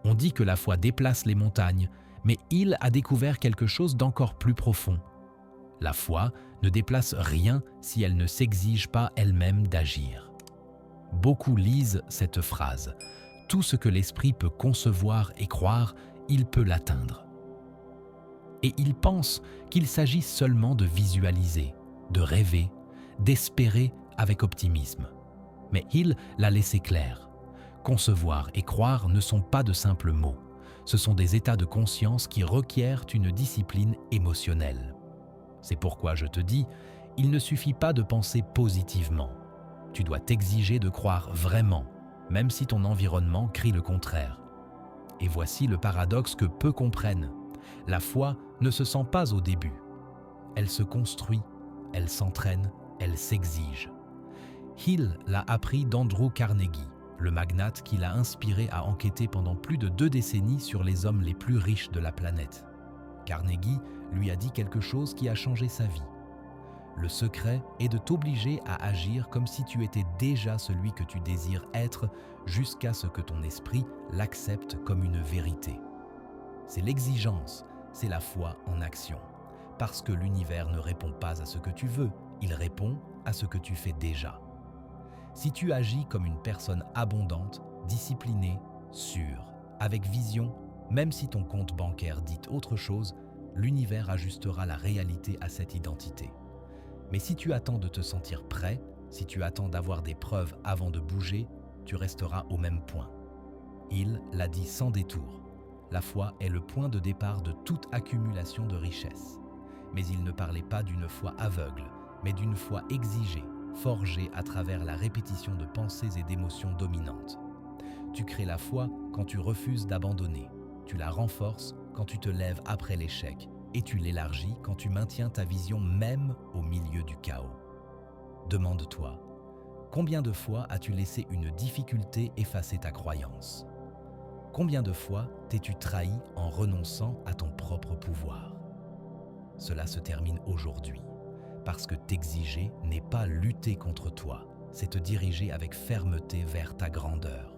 On dit que la foi déplace les montagnes, mais Hill a découvert quelque chose d'encore plus profond. La foi ne déplace rien si elle ne s'exige pas elle-même d'agir. Beaucoup lisent cette phrase. Tout ce que l'esprit peut concevoir et croire, il peut l'atteindre. Et ils pensent qu'il s'agit seulement de visualiser, de rêver, d'espérer avec optimisme. Mais Hill l'a laissé clair. Concevoir et croire ne sont pas de simples mots. Ce sont des états de conscience qui requièrent une discipline émotionnelle. C'est pourquoi je te dis, il ne suffit pas de penser positivement. Tu dois t'exiger de croire vraiment, même si ton environnement crie le contraire. Et voici le paradoxe que peu comprennent. La foi ne se sent pas au début. Elle se construit, elle s'entraîne, elle s'exige. Hill l'a appris d'Andrew Carnegie, le magnate qui l'a inspiré à enquêter pendant plus de 2 décennies sur les hommes les plus riches de la planète. Carnegie lui a dit quelque chose qui a changé sa vie. Le secret est de t'obliger à agir comme si tu étais déjà celui que tu désires être jusqu'à ce que ton esprit l'accepte comme une vérité. C'est l'exigence, c'est la foi en action. Parce que l'univers ne répond pas à ce que tu veux, il répond à ce que tu fais déjà. Si tu agis comme une personne abondante, disciplinée, sûre, avec vision, même si ton compte bancaire dit autre chose, l'univers ajustera la réalité à cette identité. Mais si tu attends de te sentir prêt, si tu attends d'avoir des preuves avant de bouger, tu resteras au même point. Il l'a dit sans détour. La foi est le point de départ de toute accumulation de richesses. Mais il ne parlait pas d'une foi aveugle, mais d'une foi exigée, forgée à travers la répétition de pensées et d'émotions dominantes. Tu crées la foi quand tu refuses d'abandonner. Tu la renforces quand tu te lèves après l'échec. Et tu l'élargis quand tu maintiens ta vision même au milieu du chaos. Demande-toi, combien de fois as-tu laissé une difficulté effacer ta croyance? Combien de fois t'es-tu trahi en renonçant à ton propre pouvoir? Cela se termine aujourd'hui, parce que t'exiger n'est pas lutter contre toi, c'est te diriger avec fermeté vers ta grandeur.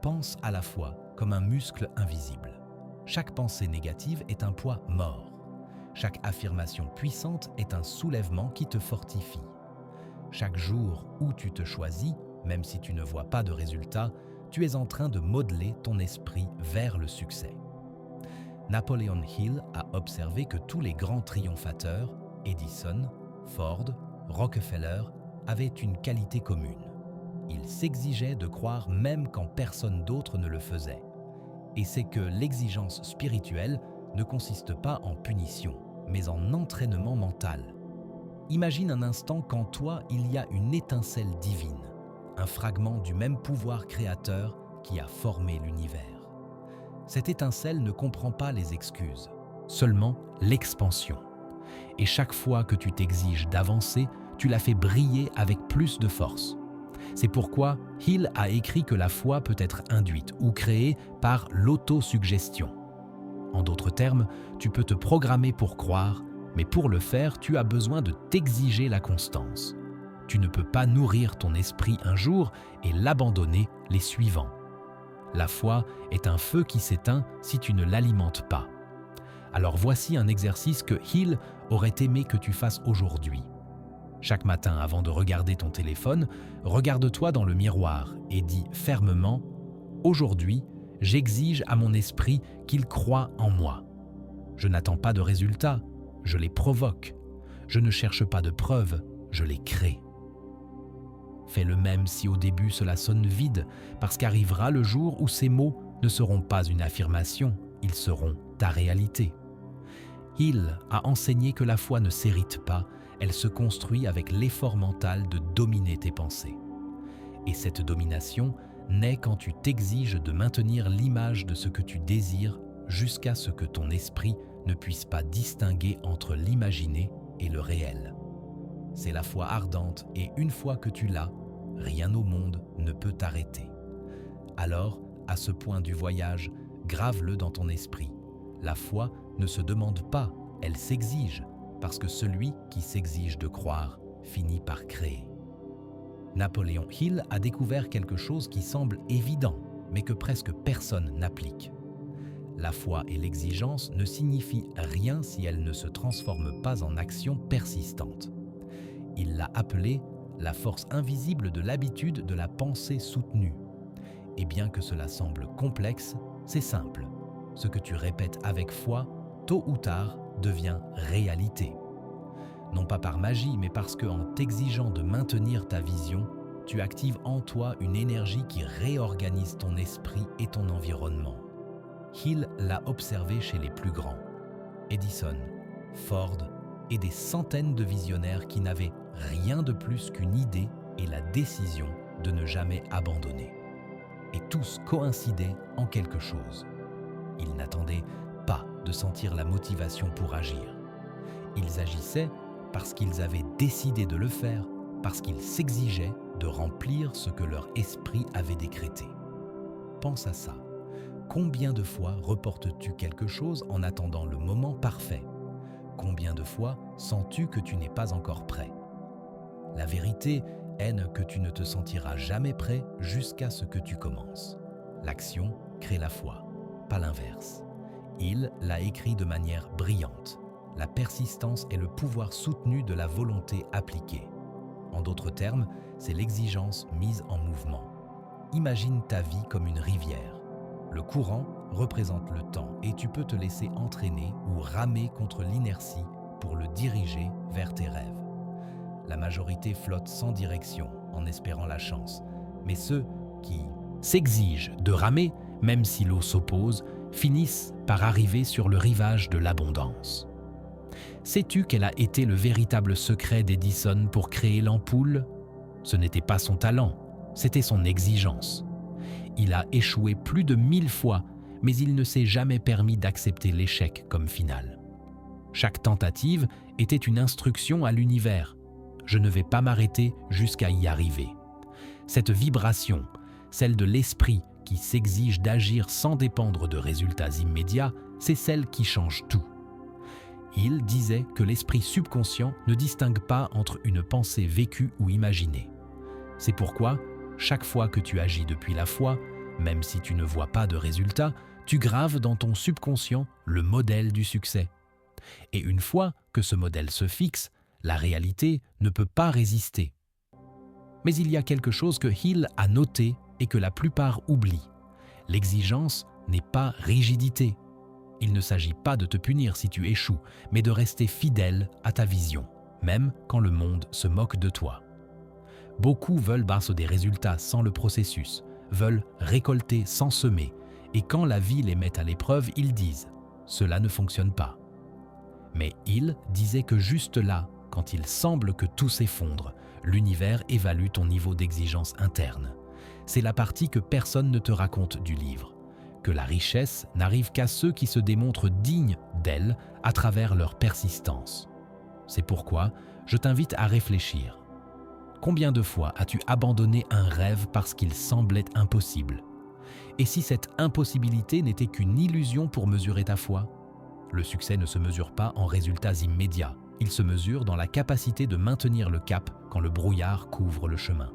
Pense à la foi comme un muscle invisible. Chaque pensée négative est un poids mort. Chaque affirmation puissante est un soulèvement qui te fortifie. Chaque jour où tu te choisis, même si tu ne vois pas de résultat, tu es en train de modeler ton esprit vers le succès. Napoleon Hill a observé que tous les grands triomphateurs, Edison, Ford, Rockefeller, avaient une qualité commune. Ils s'exigeaient de croire même quand personne d'autre ne le faisait. Et c'est que l'exigence spirituelle ne consiste pas en punition, mais en entraînement mental. Imagine un instant qu'en toi, il y a une étincelle divine, un fragment du même pouvoir créateur qui a formé l'univers. Cette étincelle ne comprend pas les excuses, seulement l'expansion. Et chaque fois que tu t'exiges d'avancer, tu la fais briller avec plus de force. C'est pourquoi Hill a écrit que la foi peut être induite ou créée par l'autosuggestion. En d'autres termes, tu peux te programmer pour croire, mais pour le faire, tu as besoin de t'exiger la constance. Tu ne peux pas nourrir ton esprit un jour et l'abandonner les suivants. La foi est un feu qui s'éteint si tu ne l'alimentes pas. Alors voici un exercice que Hill aurait aimé que tu fasses aujourd'hui. Chaque matin, avant de regarder ton téléphone, regarde-toi dans le miroir et dis fermement « Aujourd'hui, j'exige à mon esprit qu'il croie en moi. Je n'attends pas de résultats, je les provoque. Je ne cherche pas de preuves, je les crée. » Fais le même si au début cela sonne vide, parce qu'arrivera le jour où ces mots ne seront pas une affirmation, ils seront ta réalité. Hill a enseigné que la foi ne s'hérite pas, elle se construit avec l'effort mental de dominer tes pensées. Et cette domination naît quand tu t'exiges de maintenir l'image de ce que tu désires jusqu'à ce que ton esprit ne puisse pas distinguer entre l'imaginé et le réel. C'est la foi ardente et une fois que tu l'as, rien au monde ne peut t'arrêter. Alors, à ce point du voyage, grave-le dans ton esprit. La foi ne se demande pas, elle s'exige, parce que celui qui s'exige de croire finit par créer. Napoleon Hill a découvert quelque chose qui semble évident. mais que presque personne n'applique. La foi et l'exigence ne signifient rien si elles ne se transforment pas en action persistante. Il l'a appelée la force invisible de l'habitude de la pensée soutenue. Et bien que cela semble complexe, c'est simple. Ce que tu répètes avec foi, tôt ou tard, devient réalité. Non pas par magie, mais parce qu'en t'exigeant de maintenir ta vision, tu actives en toi une énergie qui réorganise ton esprit et ton environnement. Hill l'a observé chez les plus grands. Edison, Ford et des centaines de visionnaires qui n'avaient rien de plus qu'une idée et la décision de ne jamais abandonner. Et tous coïncidaient en quelque chose. Ils n'attendaient pas de sentir la motivation pour agir. Ils agissaient parce qu'ils avaient décidé de le faire, parce qu'ils s'exigeaient de remplir ce que leur esprit avait décrété. Pense à ça. Combien de fois reportes-tu quelque chose en attendant le moment parfait? Combien de fois sens-tu que tu n'es pas encore prêt? La vérité est que tu ne te sentiras jamais prêt jusqu'à ce que tu commences. L'action crée la foi, pas l'inverse. Il l'a écrit de manière brillante. La persistance est le pouvoir soutenu de la volonté appliquée. En d'autres termes, c'est l'exigence mise en mouvement. Imagine ta vie comme une rivière. Le courant représente le temps et tu peux te laisser entraîner ou ramer contre l'inertie pour le diriger vers tes rêves. La majorité flotte sans direction en espérant la chance, mais ceux qui s'exigent de ramer, même si l'eau s'oppose, finissent par arriver sur le rivage de l'abondance. Sais-tu quel a été le véritable secret d'Edison pour créer l'ampoule? Ce n'était pas son talent, c'était son exigence. Il a échoué plus de 1000 fois, mais il ne s'est jamais permis d'accepter l'échec comme finale. Chaque tentative était une instruction à l'univers. Je ne vais pas m'arrêter jusqu'à y arriver. Cette vibration, celle de l'esprit qui s'exige d'agir sans dépendre de résultats immédiats, c'est celle qui change tout. Il disait que l'esprit subconscient ne distingue pas entre une pensée vécue ou imaginée. C'est pourquoi, chaque fois que tu agis depuis la foi, même si tu ne vois pas de résultat, tu graves dans ton subconscient le modèle du succès. Et une fois que ce modèle se fixe, la réalité ne peut pas résister. Mais il y a quelque chose que Hill a noté et que la plupart oublient. L'exigence n'est pas rigidité. Il ne s'agit pas de te punir si tu échoues, mais de rester fidèle à ta vision, même quand le monde se moque de toi. Beaucoup veulent des résultats sans le processus, veulent récolter sans semer, et quand la vie les met à l'épreuve, ils disent « cela ne fonctionne pas ». Mais Hill disait que juste là, quand il semble que tout s'effondre, l'univers évalue ton niveau d'exigence interne. C'est la partie que personne ne te raconte du livre, que la richesse n'arrive qu'à ceux qui se démontrent dignes d'elle à travers leur persistance. C'est pourquoi je t'invite à réfléchir. Combien de fois as-tu abandonné un rêve parce qu'il semblait impossible? Et si cette impossibilité n'était qu'une illusion pour mesurer ta foi? Le succès ne se mesure pas en résultats immédiats. Il se mesure dans la capacité de maintenir le cap quand le brouillard couvre le chemin.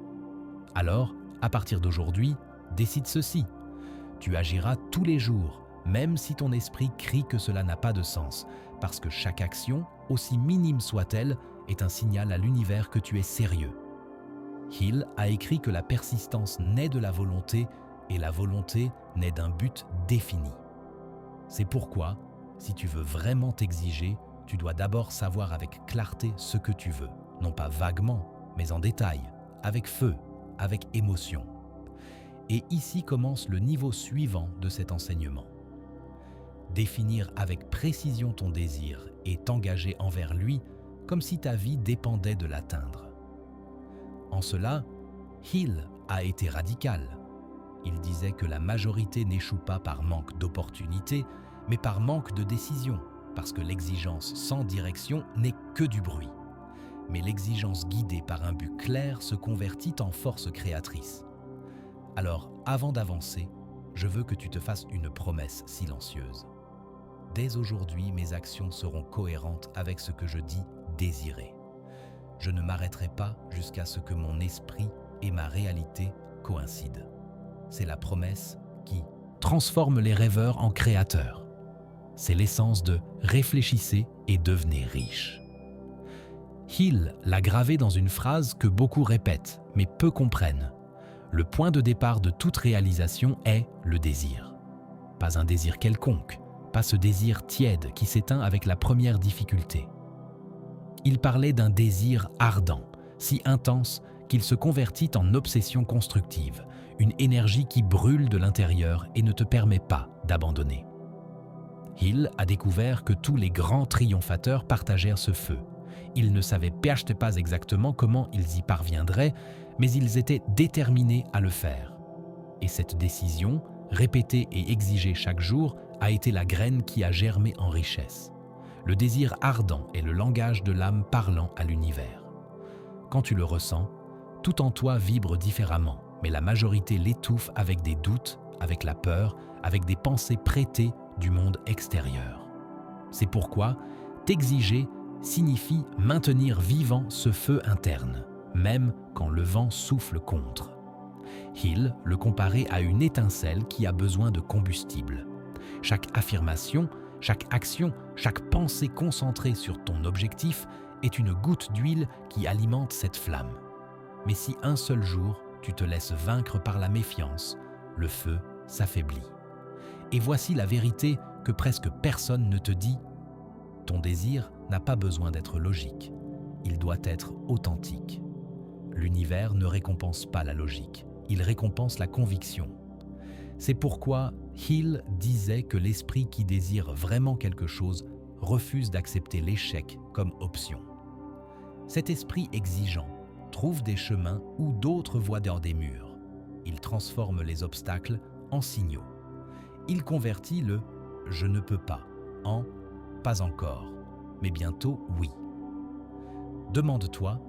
Alors, à partir d'aujourd'hui, décide ceci. Tu agiras tous les jours, même si ton esprit crie que cela n'a pas de sens, parce que chaque action, aussi minime soit-elle, est un signal à l'univers que tu es sérieux. Hill a écrit que la persistance naît de la volonté et la volonté naît d'un but défini. C'est pourquoi, si tu veux vraiment t'exiger, tu dois d'abord savoir avec clarté ce que tu veux, non pas vaguement, mais en détail, avec feu, avec émotion. Et ici commence le niveau suivant de cet enseignement. Définir avec précision ton désir et t'engager envers lui comme si ta vie dépendait de l'atteindre. En cela, Hill a été radical. Il disait que la majorité n'échoue pas par manque d'opportunités, mais par manque de décision, parce que l'exigence sans direction n'est que du bruit. Mais l'exigence guidée par un but clair se convertit en force créatrice. Alors, avant d'avancer, je veux que tu te fasses une promesse silencieuse. Dès aujourd'hui, mes actions seront cohérentes avec ce que je dis désirer. Je ne m'arrêterai pas jusqu'à ce que mon esprit et ma réalité coïncident. C'est la promesse transforme les rêveurs en créateurs. C'est l'essence de « réfléchissez et devenez riche ». Hill l'a gravé dans une phrase que beaucoup répètent, mais peu comprennent. Le point de départ de toute réalisation est le désir. Pas un désir quelconque, pas ce désir tiède qui s'éteint avec la première difficulté. Il parlait d'un désir ardent, si intense qu'il se convertit en obsession constructive, une énergie qui brûle de l'intérieur et ne te permet pas d'abandonner. Hill a découvert que tous les grands triomphateurs partagèrent ce feu. Ils ne savaient peut-être pas exactement comment ils y parviendraient, mais ils étaient déterminés à le faire. Et cette décision, répétée et exigée chaque jour, a été la graine qui a germé en richesse. Le désir ardent est le langage de l'âme parlant à l'univers. Quand tu le ressens, tout en toi vibre différemment, mais la majorité l'étouffe avec des doutes, avec la peur, avec des pensées prêtées du monde extérieur. C'est pourquoi t'exiger signifie maintenir vivant ce feu interne, même quand le vent souffle contre. Hill le comparait à une étincelle qui a besoin de combustible. Chaque affirmation, chaque action, chaque pensée concentrée sur ton objectif est une goutte d'huile qui alimente cette flamme. Mais si un seul jour, tu te laisses vaincre par la méfiance, le feu s'affaiblit. Et voici la vérité que presque personne ne te dit. Ton désir n'a pas besoin d'être logique, il doit être authentique. L'univers ne récompense pas la logique, il récompense la conviction. C'est pourquoi Hill disait que l'esprit qui désire vraiment quelque chose refuse d'accepter l'échec comme option. Cet esprit exigeant trouve des chemins où d'autres voient dans des murs. Il transforme les obstacles en signaux. Il convertit le « je ne peux pas » en « pas encore », mais bientôt oui. Demande-toi,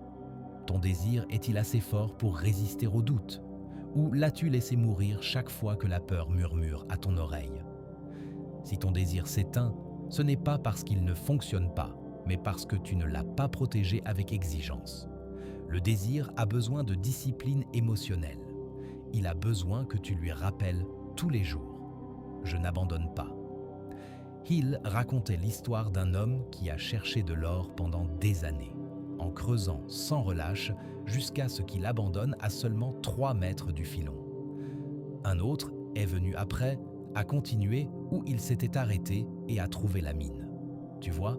ton désir est-il assez fort pour résister au doute ? Ou l'as-tu laissé mourir chaque fois que la peur murmure à ton oreille ? Si ton désir s'éteint, ce n'est pas parce qu'il ne fonctionne pas, mais parce que tu ne l'as pas protégé avec exigence. Le désir a besoin de discipline émotionnelle. Il a besoin que tu lui rappelles tous les jours « Je n'abandonne pas ». Hill racontait l'histoire d'un homme qui a cherché de l'or pendant des années, en creusant sans relâche jusqu'à ce qu'il abandonne à seulement 3 mètres du filon. Un autre est venu après, a continué où il s'était arrêté et a trouvé la mine. Tu vois,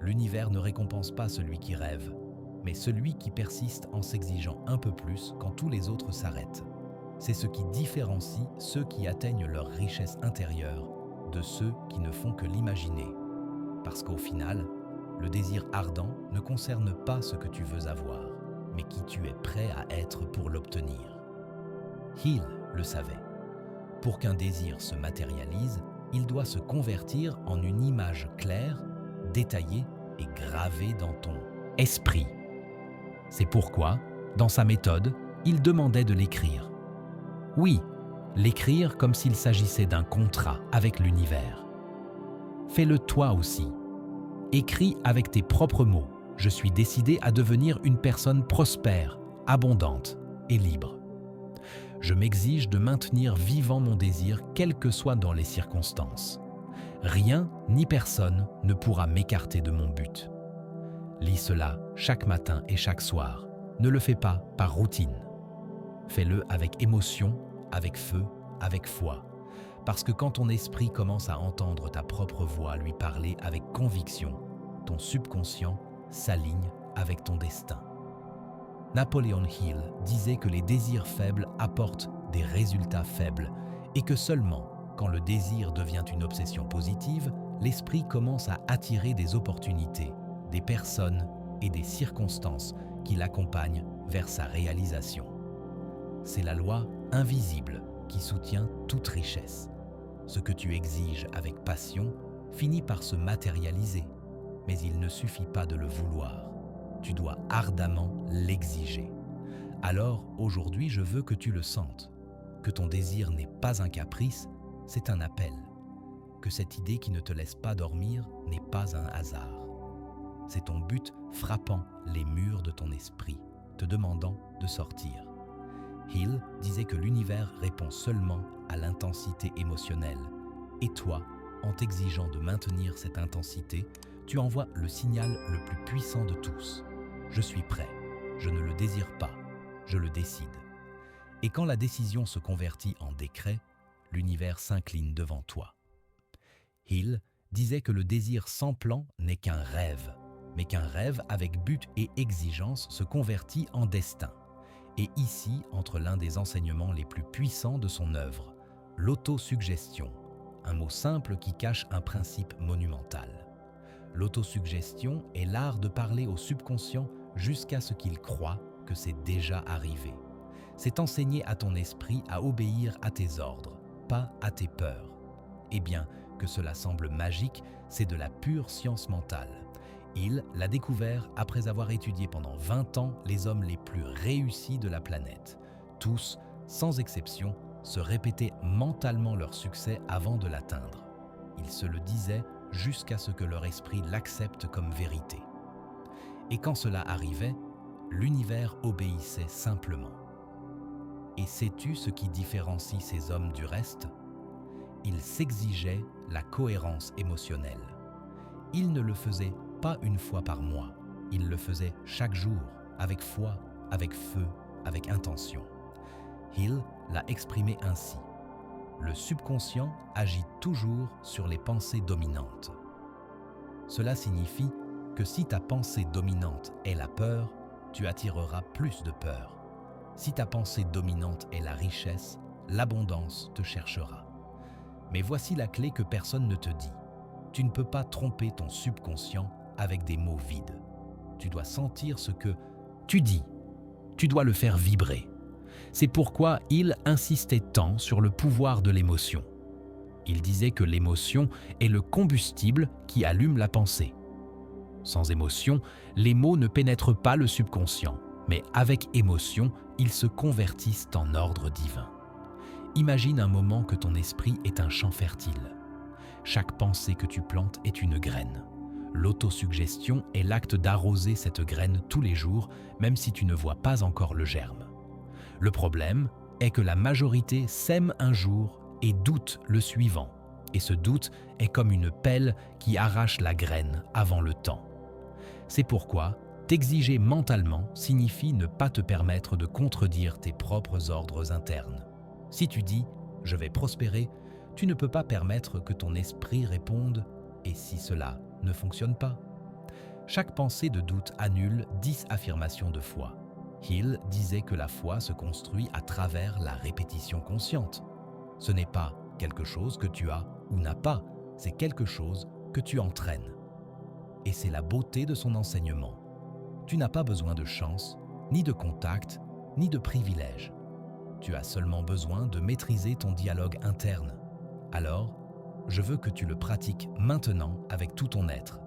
l'univers ne récompense pas celui qui rêve, mais celui qui persiste en s'exigeant un peu plus quand tous les autres s'arrêtent. C'est ce qui différencie ceux qui atteignent leur richesse intérieure de ceux qui ne font que l'imaginer. Parce qu'au final, le désir ardent ne concerne pas ce que tu veux avoir, mais qui tu es prêt à être pour l'obtenir. Hill le savait. Pour qu'un désir se matérialise, il doit se convertir en une image claire, détaillée et gravée dans ton esprit. C'est pourquoi, dans sa méthode, il demandait de l'écrire. Oui, l'écrire comme s'il s'agissait d'un contrat avec l'univers. Fais-le toi aussi. Écris avec tes propres mots. Je suis décidé à devenir une personne prospère, abondante et libre. Je m'exige de maintenir vivant mon désir, quelles que soient dans les circonstances. Rien ni personne ne pourra m'écarter de mon but. Lis cela chaque matin et chaque soir. Ne le fais pas par routine. Fais-le avec émotion, avec feu, avec foi. Parce que quand ton esprit commence à entendre ta propre voix lui parler avec conviction, ton subconscient s'aligne avec ton destin. Napoleon Hill disait que les désirs faibles apportent des résultats faibles et que seulement quand le désir devient une obsession positive, l'esprit commence à attirer des opportunités, des personnes et des circonstances qui l'accompagnent vers sa réalisation. C'est la loi invisible qui soutient toute richesse. Ce que tu exiges avec passion finit par se matérialiser, mais il ne suffit pas de le vouloir. Tu dois ardemment l'exiger. Alors, aujourd'hui, je veux que tu le sentes, que ton désir n'est pas un caprice, c'est un appel, que cette idée qui ne te laisse pas dormir n'est pas un hasard. C'est ton but frappant les murs de ton esprit, te demandant de sortir. Hill disait que l'univers répond seulement à l'intensité émotionnelle. Et toi, en t'exigeant de maintenir cette intensité, tu envoies le signal le plus puissant de tous. Je suis prêt, je ne le désire pas, je le décide. Et quand la décision se convertit en décret, l'univers s'incline devant toi. Hill disait que le désir sans plan n'est qu'un rêve, mais qu'un rêve avec but et exigence se convertit en destin. Et ici entre l'un des enseignements les plus puissants de son œuvre, l'autosuggestion, un mot simple qui cache un principe monumental. L'autosuggestion est l'art de parler au subconscient jusqu'à ce qu'il croie que c'est déjà arrivé. C'est enseigner à ton esprit à obéir à tes ordres, pas à tes peurs. Et bien que cela semble magique, c'est de la pure science mentale. Il l'a découvert après avoir étudié pendant 20 ans les hommes les plus réussis de la planète. Tous, sans exception, se répétaient mentalement leur succès avant de l'atteindre. Ils se le disaient jusqu'à ce que leur esprit l'accepte comme vérité. Et quand cela arrivait, l'univers obéissait simplement. Et sais-tu ce qui différencie ces hommes du reste ? Ils s'exigeaient la cohérence émotionnelle. Ils ne le faisaient pas une fois par mois, ils le faisaient chaque jour, avec foi, avec feu, avec intention. Hill l'a exprimé ainsi. Le subconscient agit toujours sur les pensées dominantes. Cela signifie que si ta pensée dominante est la peur, tu attireras plus de peur. Si ta pensée dominante est la richesse, l'abondance te cherchera. Mais voici la clé que personne ne te dit. Tu ne peux pas tromper ton subconscient avec des mots vides. Tu dois sentir ce que tu dis. Tu dois le faire vibrer. C'est pourquoi il insistait tant sur le pouvoir de l'émotion. Il disait que l'émotion est le combustible qui allume la pensée. Sans émotion, les mots ne pénètrent pas le subconscient, mais avec émotion, ils se convertissent en ordre divin. Imagine un moment que ton esprit est un champ fertile. Chaque pensée que tu plantes est une graine. L'autosuggestion est l'acte d'arroser cette graine tous les jours, même si tu ne vois pas encore le germe. Le problème est que la majorité sème un jour et doute le suivant. Et ce doute est comme une pelle qui arrache la graine avant le temps. C'est pourquoi t'exiger mentalement signifie ne pas te permettre de contredire tes propres ordres internes. Si tu dis « je vais prospérer », tu ne peux pas permettre que ton esprit réponde « et si cela ne fonctionne pas ?» Chaque pensée de doute annule 10 affirmations de foi. Hill disait que la foi se construit à travers la répétition consciente. Ce n'est pas quelque chose que tu as ou n'as pas, c'est quelque chose que tu entraînes. Et c'est la beauté de son enseignement. Tu n'as pas besoin de chance, ni de contact, ni de privilèges. Tu as seulement besoin de maîtriser ton dialogue interne. Alors, je veux que tu le pratiques maintenant avec tout ton être.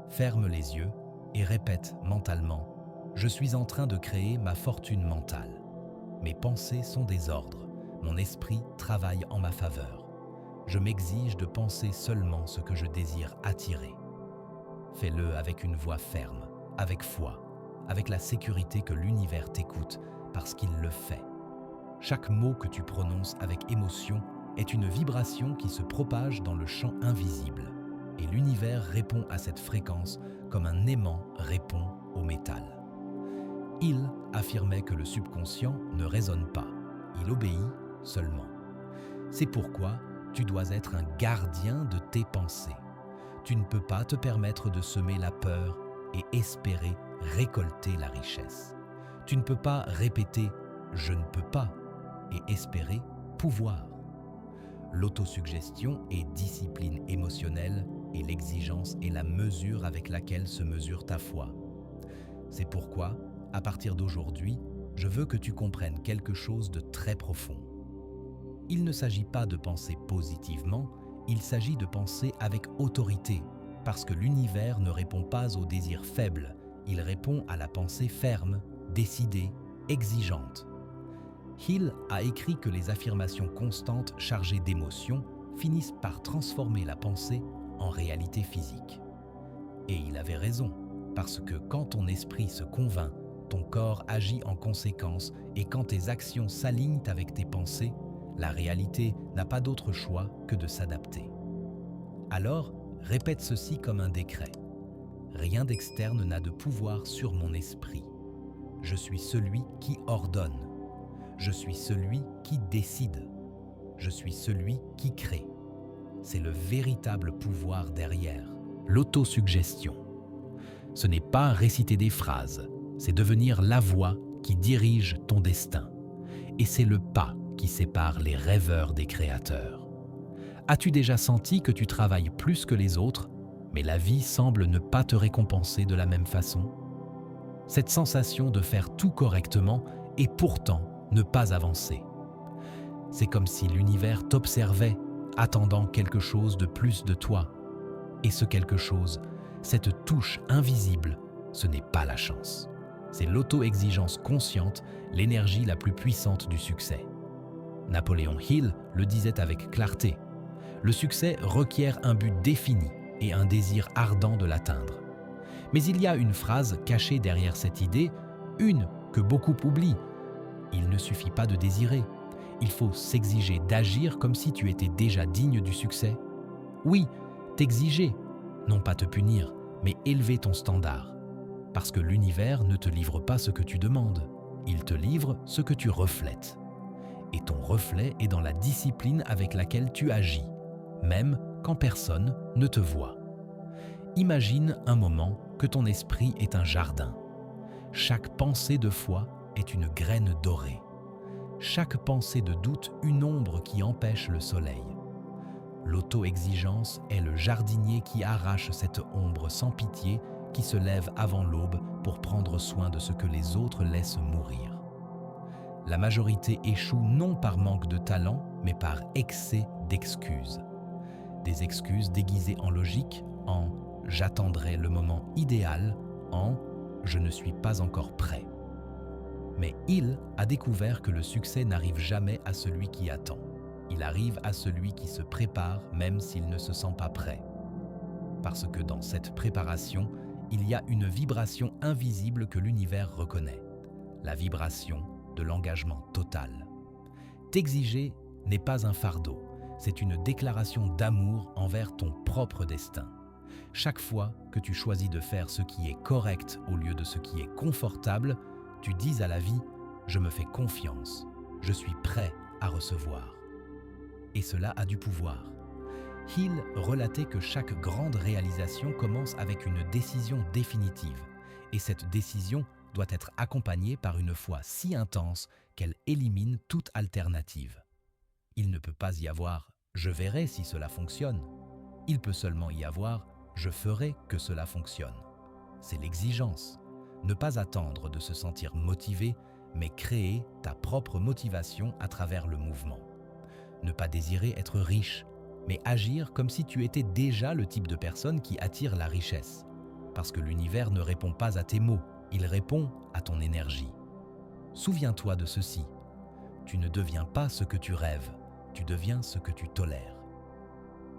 Ferme les yeux et répète mentalement « Je suis en train de créer ma fortune mentale. Mes pensées sont des ordres. Mon esprit travaille en ma faveur. Je m'exige de penser seulement ce que je désire attirer. » Fais-le avec une voix ferme, avec foi, avec la sécurité que l'univers t'écoute parce qu'il le fait. Chaque mot que tu prononces avec émotion est une vibration qui se propage dans le champ invisible et l'univers répond à cette fréquence comme un aimant répond au métal. Il affirmait que le subconscient ne raisonne pas, il obéit seulement. C'est pourquoi tu dois être un gardien de tes pensées. Tu ne peux pas te permettre de semer la peur et espérer récolter la richesse. Tu ne peux pas répéter « je ne peux pas » et espérer pouvoir. L'autosuggestion est discipline émotionnelle et l'exigence est la mesure avec laquelle se mesure ta foi. C'est pourquoi, à partir d'aujourd'hui, je veux que tu comprennes quelque chose de très profond. Il ne s'agit pas de penser positivement, il s'agit de penser avec autorité, parce que l'univers ne répond pas aux désirs faibles, il répond à la pensée ferme, décidée, exigeante. Hill a écrit que les affirmations constantes chargées d'émotions finissent par transformer la pensée en réalité physique. Et il avait raison, parce que quand ton esprit se convainc ton corps agit en conséquence et quand tes actions s'alignent avec tes pensées, la réalité n'a pas d'autre choix que de s'adapter. Alors, répète ceci comme un décret. Rien d'externe n'a de pouvoir sur mon esprit. Je suis celui qui ordonne. Je suis celui qui décide. Je suis celui qui crée. C'est le véritable pouvoir derrière, l'autosuggestion. Ce n'est pas réciter des phrases, c'est devenir la voix qui dirige ton destin. Et c'est le pas qui sépare les rêveurs des créateurs. As-tu déjà senti que tu travailles plus que les autres, mais la vie semble ne pas te récompenser de la même façon? Cette sensation de faire tout correctement et pourtant ne pas avancer. C'est comme si l'univers t'observait, attendant quelque chose de plus de toi. Et ce quelque chose, cette touche invisible, ce n'est pas la chance. C'est l'auto-exigence consciente, l'énergie la plus puissante du succès. Napoléon Hill le disait avec clarté. Le succès requiert un but défini et un désir ardent de l'atteindre. Mais il y a une phrase cachée derrière cette idée, une que beaucoup oublient. Il ne suffit pas de désirer. Il faut s'exiger d'agir comme si tu étais déjà digne du succès. Oui, t'exiger, non pas te punir, mais élever ton standard. Parce que l'univers ne te livre pas ce que tu demandes, il te livre ce que tu reflètes. Et ton reflet est dans la discipline avec laquelle tu agis, même quand personne ne te voit. Imagine un moment que ton esprit est un jardin. Chaque pensée de foi est une graine dorée. Chaque pensée de doute, une ombre qui empêche le soleil. L'auto-exigence est le jardinier qui arrache cette ombre sans pitié qui se lève avant l'aube pour prendre soin de ce que les autres laissent mourir. La majorité échoue non par manque de talent, mais par excès d'excuses. Des excuses déguisées en logique, en « j'attendrai le moment idéal », en « je ne suis pas encore prêt ». Mais il a découvert que le succès n'arrive jamais à celui qui attend. Il arrive à celui qui se prépare même s'il ne se sent pas prêt. Parce que dans cette préparation, il y a une vibration invisible que l'univers reconnaît. La vibration de l'engagement total. T'exiger n'est pas un fardeau, c'est une déclaration d'amour envers ton propre destin. Chaque fois que tu choisis de faire ce qui est correct au lieu de ce qui est confortable, tu dis à la vie « je me fais confiance, je suis prêt à recevoir ». Et cela a du pouvoir. Hill relatait que chaque grande réalisation commence avec une décision définitive, et cette décision doit être accompagnée par une foi si intense qu'elle élimine toute alternative. Il ne peut pas y avoir « je verrai si cela fonctionne ». Il peut seulement y avoir « je ferai que cela fonctionne ». C'est l'exigence. Ne pas attendre de se sentir motivé, mais créer ta propre motivation à travers le mouvement. Ne pas désirer être riche, mais agir comme si tu étais déjà le type de personne qui attire la richesse. Parce que l'univers ne répond pas à tes mots, il répond à ton énergie. Souviens-toi de ceci. Tu ne deviens pas ce que tu rêves, tu deviens ce que tu tolères.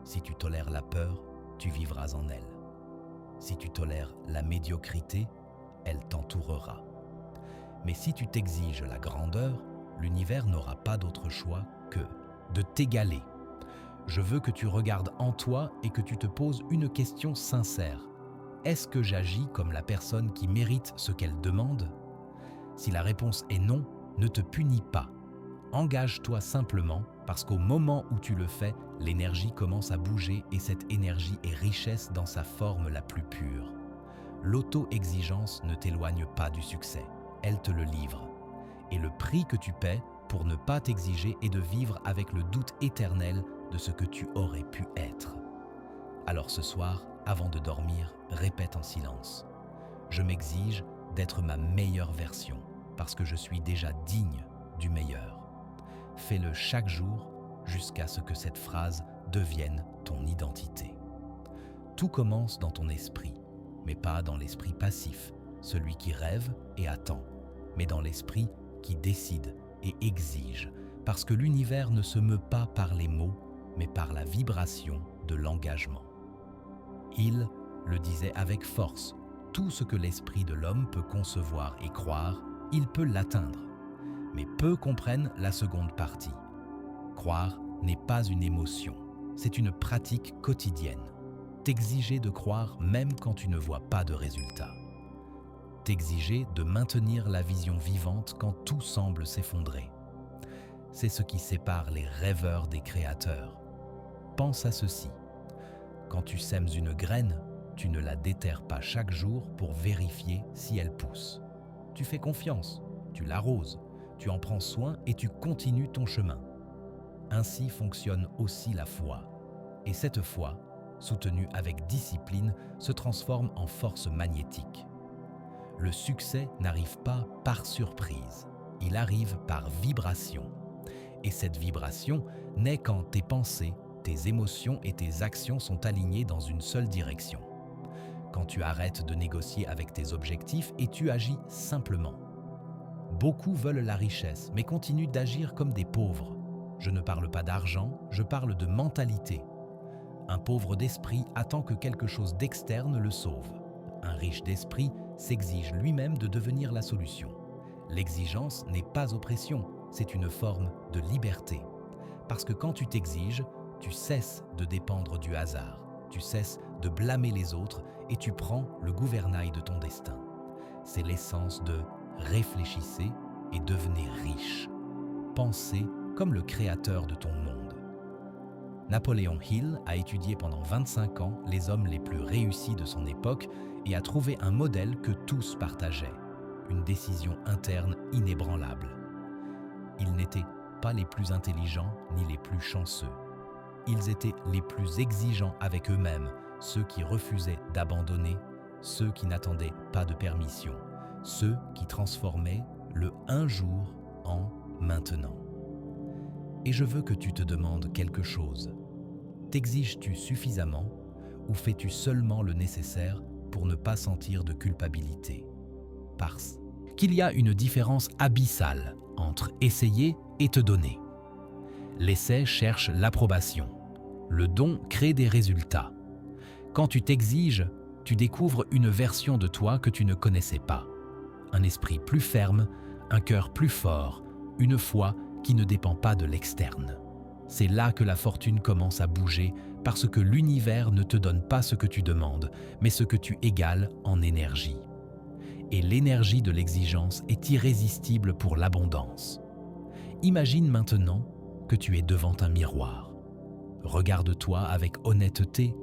Si tu tolères la peur, tu vivras en elle. Si tu tolères la médiocrité, elle t'entourera. Mais si tu t'exiges la grandeur, l'univers n'aura pas d'autre choix que de t'égaler. Je veux que tu regardes en toi et que tu te poses une question sincère. Est-ce que j'agis comme la personne qui mérite ce qu'elle demande? Si la réponse est non, ne te punis pas. Engage-toi simplement parce qu'au moment où tu le fais, l'énergie commence à bouger et cette énergie est richesse dans sa forme la plus pure. L'auto-exigence ne t'éloigne pas du succès, elle te le livre. Et le prix que tu paies pour ne pas t'exiger est de vivre avec le doute éternel de ce que tu aurais pu être. Alors ce soir, avant de dormir, répète en silence. Je m'exige d'être ma meilleure version parce que je suis déjà digne du meilleur. Fais-le chaque jour jusqu'à ce que cette phrase devienne ton identité. Tout commence dans ton esprit, mais pas dans l'esprit passif, celui qui rêve et attend, mais dans l'esprit qui décide et exige, parce que l'univers ne se meut pas par les mots, mais par la vibration de l'engagement. Il le disait avec force, tout ce que l'esprit de l'homme peut concevoir et croire, il peut l'atteindre. Mais peu comprennent la seconde partie. Croire n'est pas une émotion, c'est une pratique quotidienne. T'exiger de croire même quand tu ne vois pas de résultat. T'exiger de maintenir la vision vivante quand tout semble s'effondrer. C'est ce qui sépare les rêveurs des créateurs. Pense à ceci. Quand tu sèmes une graine, tu ne la déterres pas chaque jour pour vérifier si elle pousse. Tu fais confiance, tu l'arroses, tu en prends soin et tu continues ton chemin. Ainsi fonctionne aussi la foi. Et cette foi, soutenue avec discipline, se transforme en force magnétique. Le succès n'arrive pas par surprise, il arrive par vibration. Et cette vibration naît quand tes pensées, tes émotions et tes actions sont alignées dans une seule direction. Quand tu arrêtes de négocier avec tes objectifs et tu agis simplement. Beaucoup veulent la richesse, mais continuent d'agir comme des pauvres. Je ne parle pas d'argent, je parle de mentalité. Un pauvre d'esprit attend que quelque chose d'externe le sauve. Un riche d'esprit s'exige lui-même de devenir la solution. L'exigence n'est pas oppression, c'est une forme de liberté. Parce que quand tu t'exiges, tu cesses de dépendre du hasard, tu cesses de blâmer les autres et tu prends le gouvernail de ton destin. C'est l'essence de « réfléchissez et devenez riche ». Pensez comme le créateur de ton monde. Napoléon Hill a étudié pendant 25 ans les hommes les plus réussis de son époque et a trouvé un modèle que tous partageaient, une décision interne inébranlable. Ils n'étaient pas les plus intelligents ni les plus chanceux. Ils étaient les plus exigeants avec eux-mêmes, ceux qui refusaient d'abandonner, ceux qui n'attendaient pas de permission, ceux qui transformaient le un jour en maintenant. Et je veux que tu te demandes quelque chose. T'exiges-tu suffisamment ou fais-tu seulement le nécessaire pour ne pas sentir de culpabilité? Parce qu'il y a une différence abyssale entre essayer et te donner. L'essai cherche l'approbation. Le don crée des résultats. Quand tu t'exiges, tu découvres une version de toi que tu ne connaissais pas. Un esprit plus ferme, un cœur plus fort, une foi qui ne dépend pas de l'externe. C'est là que la fortune commence à bouger parce que l'univers ne te donne pas ce que tu demandes, mais ce que tu égales en énergie. Et l'énergie de l'exigence est irrésistible pour l'abondance. Imagine maintenant que tu es devant un miroir. Regarde-toi avec honnêteté,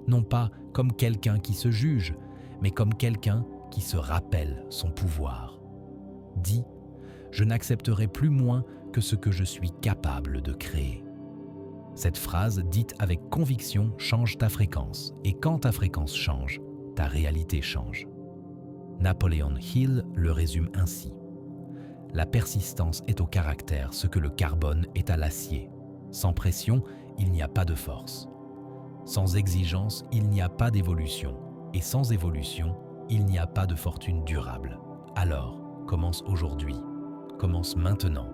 non pas comme quelqu'un qui se juge, mais comme quelqu'un qui se rappelle son pouvoir. Dis, je n'accepterai plus moins que ce que je suis capable de créer. Cette phrase dite avec conviction change ta fréquence, et quand ta fréquence change, ta réalité change. Napoléon Hill le résume ainsi. La persistance est au caractère ce que le carbone est à l'acier. Sans pression, il n'y a pas de force. Sans exigence, il n'y a pas d'évolution. Et sans évolution, il n'y a pas de fortune durable. Alors, commence aujourd'hui. Commence maintenant.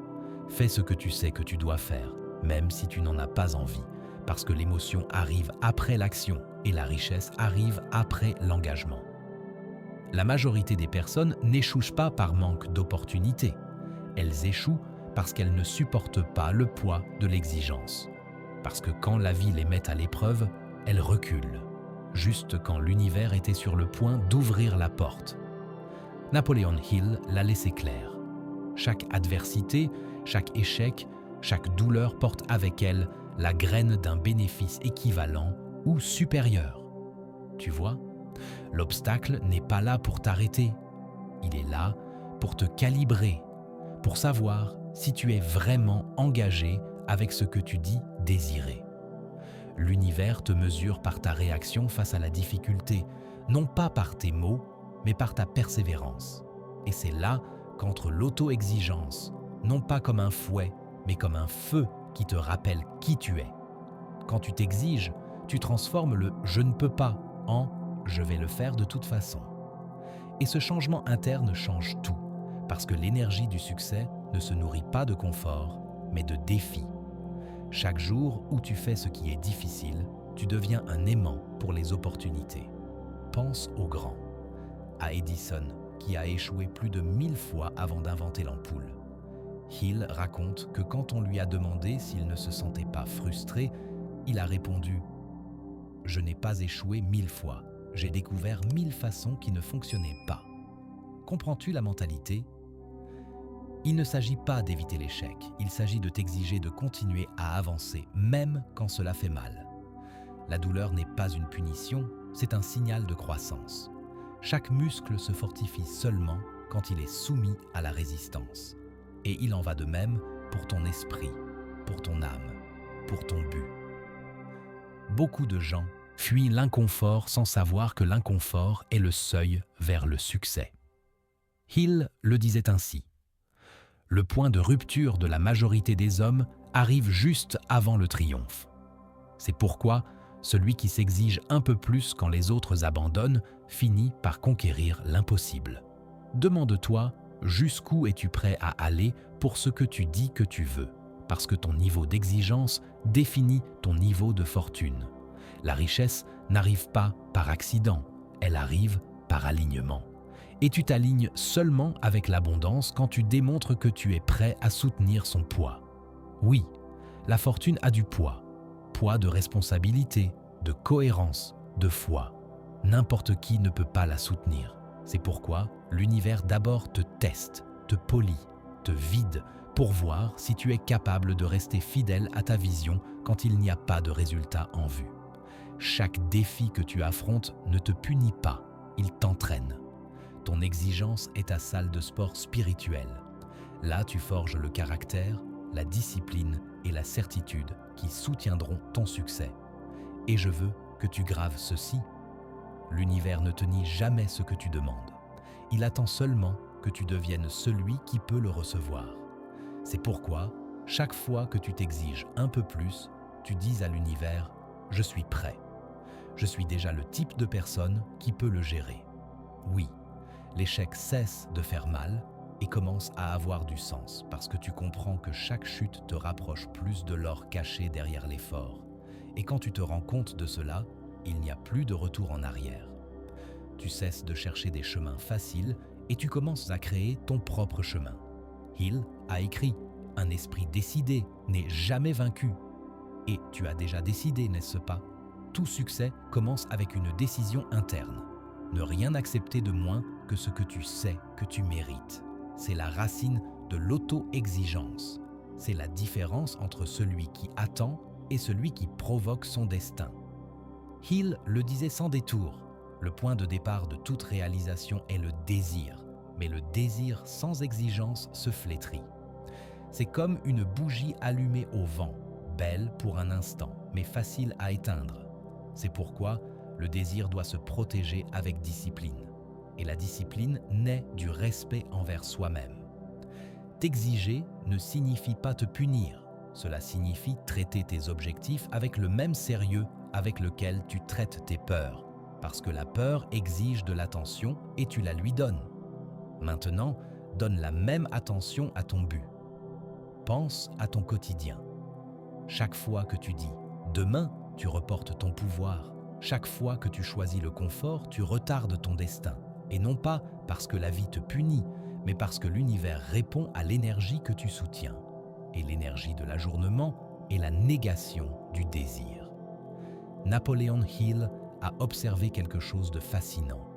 Fais ce que tu sais que tu dois faire, même si tu n'en as pas envie, parce que l'émotion arrive après l'action et la richesse arrive après l'engagement. La majorité des personnes n'échouent pas par manque d'opportunités. Elles échouent parce qu'elles ne supportent pas le poids de l'exigence. Parce que quand la vie les met à l'épreuve, elles reculent, juste quand l'univers était sur le point d'ouvrir la porte. Napoléon Hill l'a laissé clair. Chaque adversité, chaque échec, chaque douleur porte avec elle la graine d'un bénéfice équivalent ou supérieur. Tu vois, l'obstacle n'est pas là pour t'arrêter. Il est là pour te calibrer, pour savoir si tu es vraiment engagé avec ce que tu dis désirer. L'univers te mesure par ta réaction face à la difficulté, non pas par tes mots, mais par ta persévérance. Et c'est là qu'entre l'auto-exigence, non pas comme un fouet, mais comme un feu qui te rappelle qui tu es. Quand tu t'exiges, tu transformes le « je ne peux pas » en « je vais le faire de toute façon ». Et ce changement interne change tout, parce que l'énergie du succès ne se nourrit pas de confort, mais de défis. Chaque jour où tu fais ce qui est difficile, tu deviens un aimant pour les opportunités. Pense au grand. à Edison, qui a échoué plus de 1000 fois avant d'inventer l'ampoule. Hill raconte que quand on lui a demandé s'il ne se sentait pas frustré, il a répondu « Je n'ai pas échoué 1000 fois, j'ai découvert 1000 façons qui ne fonctionnaient pas. » Comprends-tu la mentalité ? Il ne s'agit pas d'éviter l'échec, il s'agit de t'exiger de continuer à avancer, même quand cela fait mal. La douleur n'est pas une punition, c'est un signal de croissance. Chaque muscle se fortifie seulement quand il est soumis à la résistance. Et il en va de même pour ton esprit, pour ton âme, pour ton but. Beaucoup de gens fuient l'inconfort sans savoir que l'inconfort est le seuil vers le succès. Hill le disait ainsi. Le point de rupture de la majorité des hommes arrive juste avant le triomphe. C'est pourquoi celui qui s'exige un peu plus quand les autres abandonnent finit par conquérir l'impossible. Demande-toi jusqu'où es-tu prêt à aller pour ce que tu dis que tu veux, parce que ton niveau d'exigence définit ton niveau de fortune. La richesse n'arrive pas par accident, elle arrive par alignement. Et tu t'alignes seulement avec l'abondance quand tu démontres que tu es prêt à soutenir son poids. Oui, la fortune a du poids de responsabilité, de cohérence, de foi. N'importe qui ne peut pas la soutenir. C'est pourquoi l'univers d'abord te teste, te polit, te vide pour voir si tu es capable de rester fidèle à ta vision quand il n'y a pas de résultat en vue. Chaque défi que tu affrontes ne te punit pas, il t'entraîne. Ton exigence est ta salle de sport spirituelle. Là, tu forges le caractère, la discipline et la certitude qui soutiendront ton succès. Et je veux que tu graves ceci. L'univers ne te nie jamais ce que tu demandes. Il attend seulement que tu deviennes celui qui peut le recevoir. C'est pourquoi, chaque fois que tu t'exiges un peu plus, tu dis à l'univers « Je suis prêt ». Je suis déjà le type de personne qui peut le gérer. Oui, l'échec cesse de faire mal et commence à avoir du sens parce que tu comprends que chaque chute te rapproche plus de l'or caché derrière l'effort. Et quand tu te rends compte de cela, il n'y a plus de retour en arrière. Tu cesses de chercher des chemins faciles et tu commences à créer ton propre chemin. Hill a écrit « Un esprit décidé n'est jamais vaincu ». Et tu as déjà décidé, n'est-ce pas ? Tout succès commence avec une décision interne. Ne rien accepter de moins que ce que tu sais que tu mérites. C'est la racine de l'auto-exigence. C'est la différence entre celui qui attend et celui qui provoque son destin. Hill le disait sans détour. Le point de départ de toute réalisation est le désir, mais le désir sans exigence se flétrit. C'est comme une bougie allumée au vent, belle pour un instant, mais facile à éteindre. C'est pourquoi le désir doit se protéger avec discipline. Et la discipline naît du respect envers soi-même. T'exiger ne signifie pas te punir. Cela signifie traiter tes objectifs avec le même sérieux avec lequel tu traites tes peurs. Parce que la peur exige de l'attention et tu la lui donnes. Maintenant, donne la même attention à ton but. Pense à ton quotidien. Chaque fois que tu dis « demain », tu reportes ton pouvoir. Chaque fois que tu choisis le confort, tu retardes ton destin. Et non pas parce que la vie te punit, mais parce que l'univers répond à l'énergie que tu soutiens. Et l'énergie de l'ajournement est la négation du désir. Napoleon Hill a observé quelque chose de fascinant.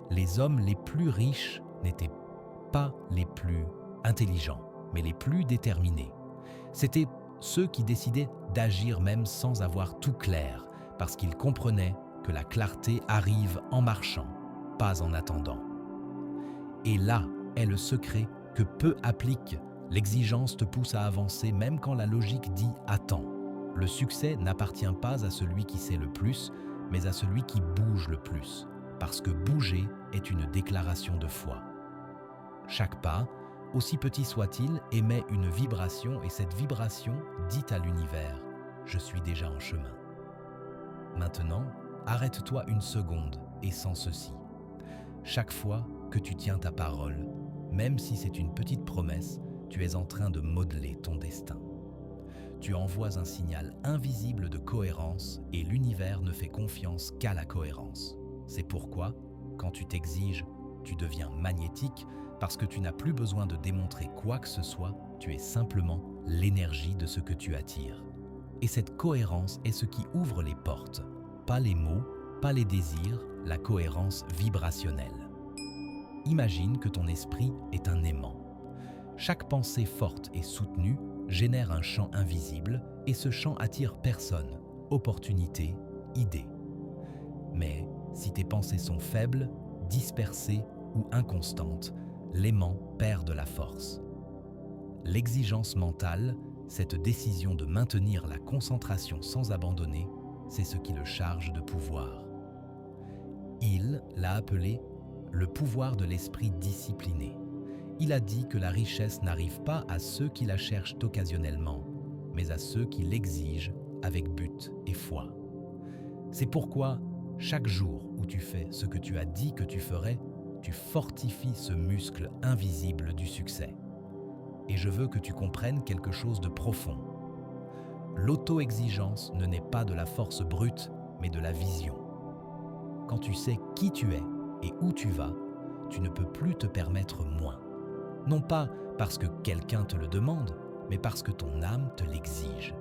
Les hommes les plus riches n'étaient pas les plus intelligents, mais les plus déterminés. C'étaient ceux qui décidaient d'agir même sans avoir tout clair, parce qu'ils comprenaient que la clarté arrive en marchant, pas en attendant. Et là est le secret que peu appliquent. L'exigence te pousse à avancer même quand la logique dit « attends ». Le succès n'appartient pas à celui qui sait le plus, mais à celui qui bouge le plus, parce que bouger est une déclaration de foi. Chaque pas, aussi petit soit-il, émet une vibration et cette vibration dit à l'univers « je suis déjà en chemin ». Maintenant, arrête-toi une seconde et sens ceci. Chaque fois que tu tiens ta parole, même si c'est une petite promesse, tu es en train de modeler ton destin. Tu envoies un signal invisible de cohérence et l'univers ne fait confiance qu'à la cohérence. C'est pourquoi, quand tu t'exiges Tu deviens magnétique parce que tu n'as plus besoin de démontrer quoi que ce soit, tu es simplement l'énergie de ce que tu attires. Et cette cohérence est ce qui ouvre les portes, pas les mots, pas les désirs, la cohérence vibrationnelle. Imagine que ton esprit est un aimant. Chaque pensée forte et soutenue génère un champ invisible et ce champ attire personne, opportunité, idée. Mais si tes pensées sont faibles, dispersées ou inconstantes, l'aimant perd de la force. L'exigence mentale, cette décision de maintenir la concentration sans abandonner, c'est ce qui le charge de pouvoir. Il l'a appelé le pouvoir de l'esprit discipliné. Il a dit que la richesse n'arrive pas à ceux qui la cherchent occasionnellement, mais à ceux qui l'exigent avec but et foi. C'est pourquoi, chaque jour où tu fais ce que tu as dit que tu ferais, tu fortifies ce muscle invisible du succès. Et je veux que tu comprennes quelque chose de profond. L'auto-exigence ne naît pas de la force brute, mais de la vision. Quand tu sais qui tu es et où tu vas, tu ne peux plus te permettre moins. Non pas parce que quelqu'un te le demande, mais parce que ton âme te l'exige.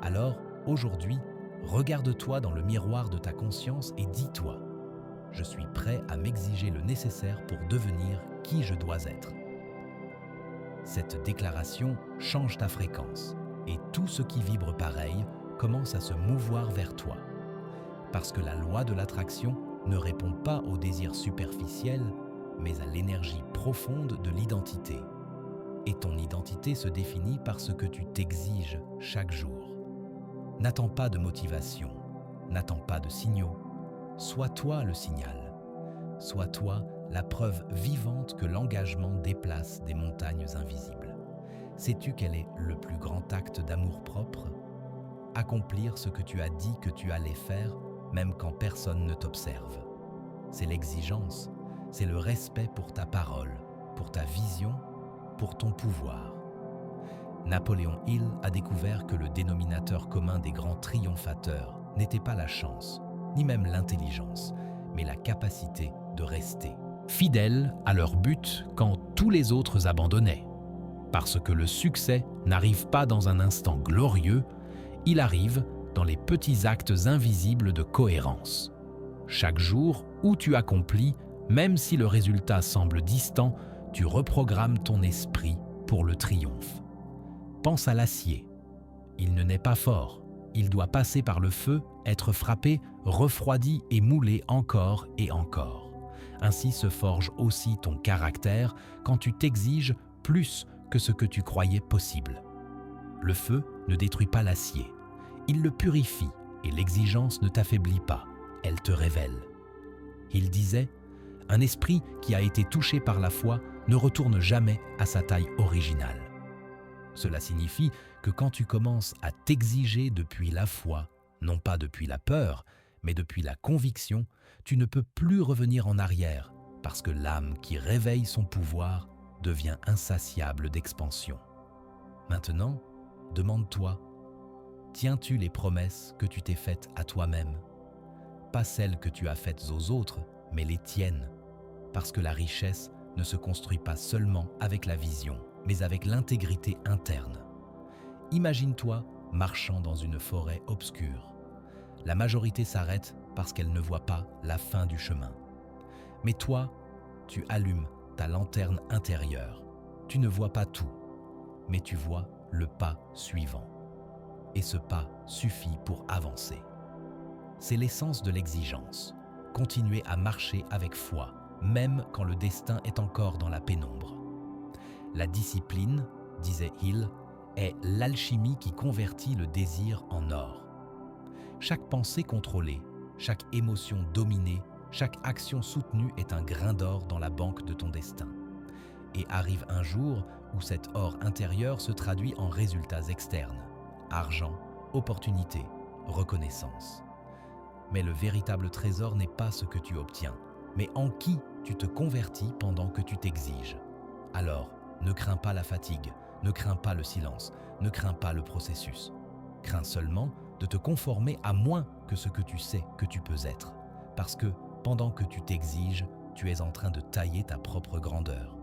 Alors, aujourd'hui, regarde-toi dans le miroir de ta conscience et dis-toi « Je suis prêt à m'exiger le nécessaire pour devenir qui je dois être ». Cette déclaration change ta fréquence et tout ce qui vibre pareil commence à se mouvoir vers toi. Parce que la loi de l'attraction ne répond pas au désir superficiel, mais à l'énergie profonde de l'identité. Et ton identité se définit par ce que tu t'exiges chaque jour. N'attends pas de motivation, n'attends pas de signaux. Sois toi le signal. Sois toi la preuve vivante que l'engagement déplace des montagnes invisibles. Sais-tu quel est le plus grand acte d'amour-propre ? Accomplir ce que tu as dit que tu allais faire, même quand personne ne t'observe. C'est l'exigence, c'est le respect pour ta parole, pour ta vision, pour ton pouvoir. Napoléon Hill a découvert que le dénominateur commun des grands triomphateurs n'était pas la chance, ni même l'intelligence, mais la capacité de rester fidèles à leur but quand tous les autres abandonnaient. Parce que le succès n'arrive pas dans un instant glorieux, il arrive dans les petits actes invisibles de cohérence. Chaque jour où tu accomplis, même si le résultat semble distant, tu reprogrammes ton esprit pour le triomphe. Pense à l'acier. Il ne naît pas fort. Il doit passer par le feu, être frappé, refroidi et moulé encore et encore. Ainsi se forge aussi ton caractère quand tu t'exiges plus que ce que tu croyais possible. Le feu ne détruit pas l'acier. Il le purifie et l'exigence ne t'affaiblit pas, elle te révèle. Il disait « Un esprit qui a été touché par la foi ne retourne jamais à sa taille originale ». Cela signifie que quand tu commences à t'exiger depuis la foi, non pas depuis la peur, mais depuis la conviction, tu ne peux plus revenir en arrière parce que l'âme qui réveille son pouvoir devient insatiable d'expansion. Maintenant, demande-toi, tiens-tu les promesses que tu t'es faites à toi-même? Pas celles que tu as faites aux autres, mais les tiennes. Parce que la richesse ne se construit pas seulement avec la vision, mais avec l'intégrité interne. Imagine-toi marchant dans une forêt obscure. La majorité s'arrête parce qu'elle ne voit pas la fin du chemin. Mais toi, tu allumes ta lanterne intérieure. Tu ne vois pas tout, mais tu vois le pas suivant. Et ce pas suffit pour avancer. C'est l'essence de l'exigence. Continuer à marcher avec foi, même quand le destin est encore dans la pénombre. La discipline, disait Hill, est l'alchimie qui convertit le désir en or. Chaque pensée contrôlée, chaque émotion dominée, chaque action soutenue est un grain d'or dans la banque de ton destin. Et arrive un jour où cet or intérieur se traduit en résultats externes. Argent, opportunité, reconnaissance. Mais le véritable trésor n'est pas ce que tu obtiens, mais en qui tu te convertis pendant que tu t'exiges. Alors, ne crains pas la fatigue, ne crains pas le silence, ne crains pas le processus. Crains seulement de te conformer à moins que ce que tu sais que tu peux être. Parce que, pendant que tu t'exiges, tu es en train de tailler ta propre grandeur.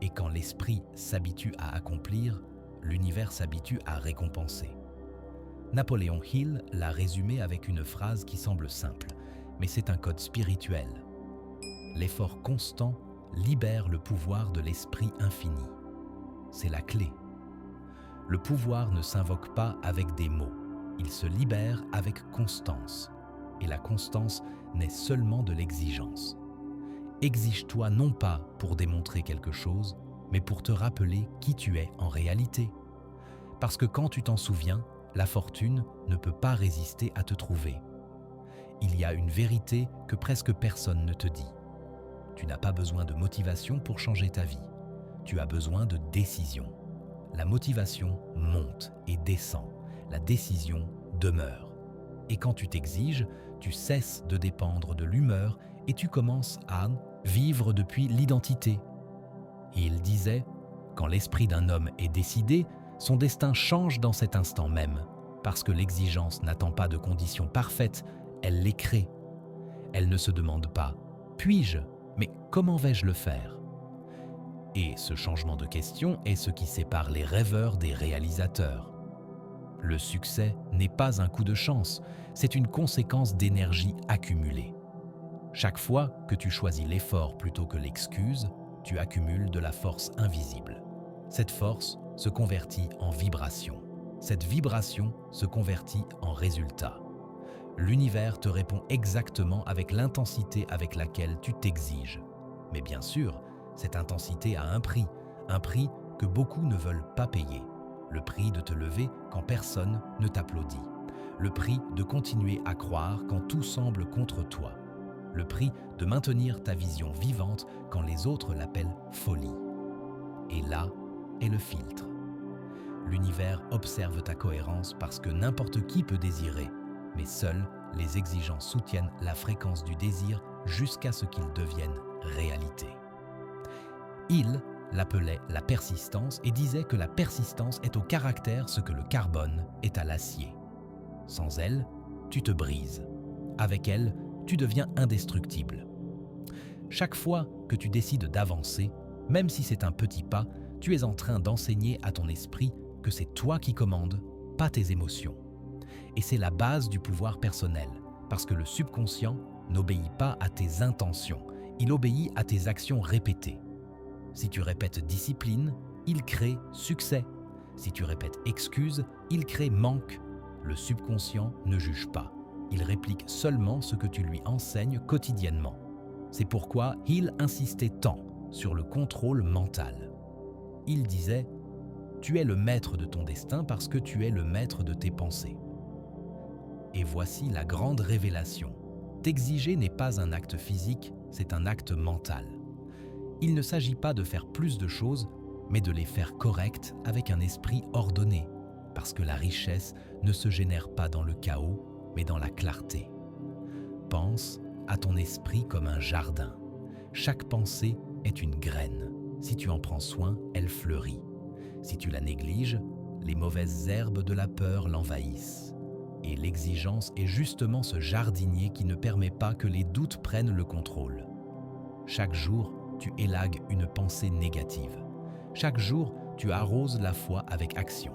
Et quand l'esprit s'habitue à accomplir, l'univers s'habitue à récompenser. Napoléon Hill l'a résumé avec une phrase qui semble simple, mais c'est un code spirituel. L'effort constant libère le pouvoir de l'esprit infini. C'est la clé. Le pouvoir ne s'invoque pas avec des mots, il se libère avec constance. Et la constance naît seulement de l'exigence. Exige-toi non pas pour démontrer quelque chose, mais pour te rappeler qui tu es en réalité. Parce que quand tu t'en souviens, la fortune ne peut pas résister à te trouver. Il y a une vérité que presque personne ne te dit. Tu n'as pas besoin de motivation pour changer ta vie. Tu as besoin de décision. La motivation monte et descend. La décision demeure. Et quand tu t'exiges, tu cesses de dépendre de l'humeur et tu commences à vivre depuis l'identité. Il disait, quand l'esprit d'un homme est décidé, son destin change dans cet instant même, parce que l'exigence n'attend pas de conditions parfaites, elle les crée. Elle ne se demande pas « puis-je » mais « comment vais-je le faire ?» Et ce changement de question est ce qui sépare les rêveurs des réalisateurs. Le succès n'est pas un coup de chance, c'est une conséquence d'énergie accumulée. Chaque fois que tu choisis l'effort plutôt que l'excuse, tu accumules de la force invisible. Cette force se convertit en vibration. Cette vibration se convertit en résultat. L'univers te répond exactement avec l'intensité avec laquelle tu t'exiges. Mais bien sûr, cette intensité a un prix que beaucoup ne veulent pas payer. Le prix de te lever quand personne ne t'applaudit. Le prix de continuer à croire quand tout semble contre toi. Le prix de maintenir ta vision vivante quand les autres l'appellent folie. Et là est le filtre. L'univers observe ta cohérence parce que n'importe qui peut désirer, mais seules les exigences soutiennent la fréquence du désir jusqu'à ce qu'il devienne réalité. Il l'appelait la persistance et disait que la persistance est au caractère ce que le carbone est à l'acier. Sans elle, tu te brises. Avec elle, tu deviens indestructible. Chaque fois que tu décides d'avancer, même si c'est un petit pas, tu es en train d'enseigner à ton esprit que c'est toi qui commandes, pas tes émotions. Et c'est la base du pouvoir personnel, parce que le subconscient n'obéit pas à tes intentions, il obéit à tes actions répétées. Si tu répètes discipline, il crée succès. Si tu répètes excuse, il crée manque. Le subconscient ne juge pas. Il réplique seulement ce que tu lui enseignes quotidiennement. C'est pourquoi Hill insistait tant sur le contrôle mental. Il disait « Tu es le maître de ton destin parce que tu es le maître de tes pensées. » Et voici la grande révélation. T'exiger n'est pas un acte physique, c'est un acte mental. Il ne s'agit pas de faire plus de choses, mais de les faire correctes avec un esprit ordonné, parce que la richesse ne se génère pas dans le chaos, mais dans la clarté. Pense à ton esprit comme un jardin. Chaque pensée est une graine. Si tu en prends soin, elle fleurit. Si tu la négliges, les mauvaises herbes de la peur l'envahissent. Et l'exigence est justement ce jardinier qui ne permet pas que les doutes prennent le contrôle. Chaque jour, tu élagues une pensée négative. Chaque jour, tu arroses la foi avec action.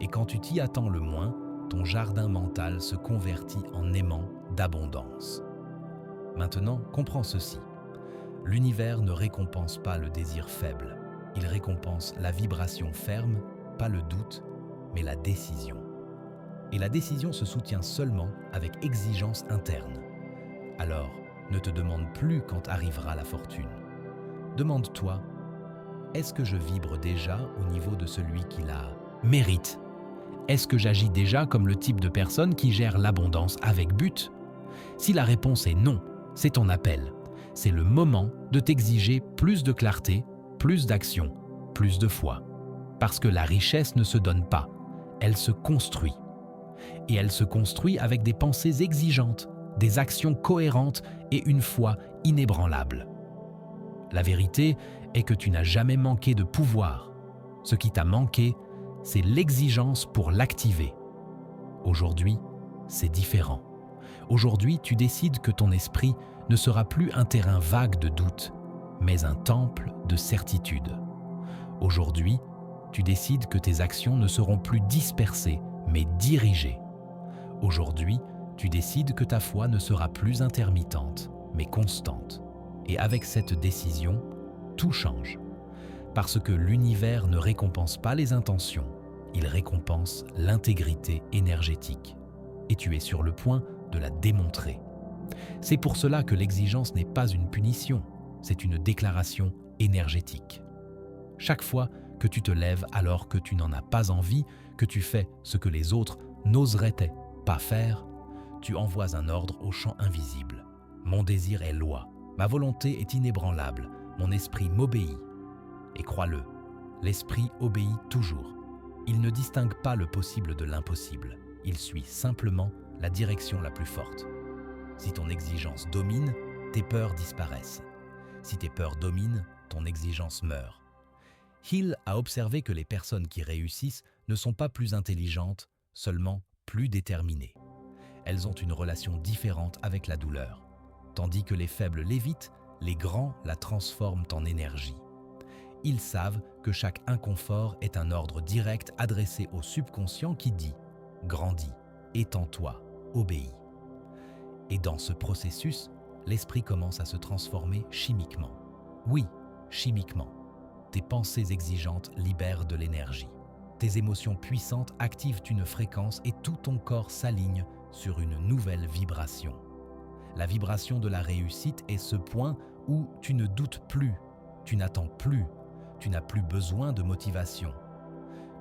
Et quand tu t'y attends le moins, ton jardin mental se convertit en aimant d'abondance. Maintenant, comprends ceci. L'univers ne récompense pas le désir faible. Il récompense la vibration ferme, pas le doute, mais la décision. Et la décision se soutient seulement avec exigence interne. Alors, ne te demande plus quand arrivera la fortune. Demande-toi, est-ce que je vibre déjà au niveau de celui qui la mérite ? Est-ce que j'agis déjà comme le type de personne qui gère l'abondance avec but ? Si la réponse est non, c'est ton appel. C'est le moment de t'exiger plus de clarté, plus d'action, plus de foi. Parce que la richesse ne se donne pas, elle se construit. Et elle se construit avec des pensées exigeantes, des actions cohérentes et une foi inébranlable. La vérité est que tu n'as jamais manqué de pouvoir. Ce qui t'a manqué, c'est l'exigence pour l'activer. Aujourd'hui, c'est différent. Aujourd'hui, tu décides que ton esprit ne sera plus un terrain vague de doute, mais un temple de certitude. Aujourd'hui, tu décides que tes actions ne seront plus dispersées, mais dirigées. Aujourd'hui, tu décides que ta foi ne sera plus intermittente, mais constante. Et avec cette décision, tout change. Parce que l'univers ne récompense pas les intentions, il récompense l'intégrité énergétique. Et tu es sur le point de la démontrer. C'est pour cela que l'exigence n'est pas une punition, c'est une déclaration énergétique. Chaque fois que tu te lèves alors que tu n'en as pas envie, que tu fais ce que les autres n'oseraient pas faire, tu envoies un ordre au champ invisible. Mon désir est loi, ma volonté est inébranlable, mon esprit m'obéit. Et crois-le, l'esprit obéit toujours. Il ne distingue pas le possible de l'impossible, il suit simplement la direction la plus forte. Si ton exigence domine, tes peurs disparaissent. Si tes peurs dominent, ton exigence meurt. Hill a observé que les personnes qui réussissent ne sont pas plus intelligentes, seulement plus déterminées. Elles ont une relation différente avec la douleur. Tandis que les faibles l'évitent, les grands la transforment en énergie. Ils savent que chaque inconfort est un ordre direct adressé au subconscient qui dit « Grandis, étends-toi, obéis ». Et dans ce processus, l'esprit commence à se transformer chimiquement. Oui, chimiquement. Tes pensées exigeantes libèrent de l'énergie. Tes émotions puissantes activent une fréquence et tout ton corps s'aligne sur une nouvelle vibration. La vibration de la réussite est ce point où tu ne doutes plus, tu n'attends plus, tu n'as plus besoin de motivation.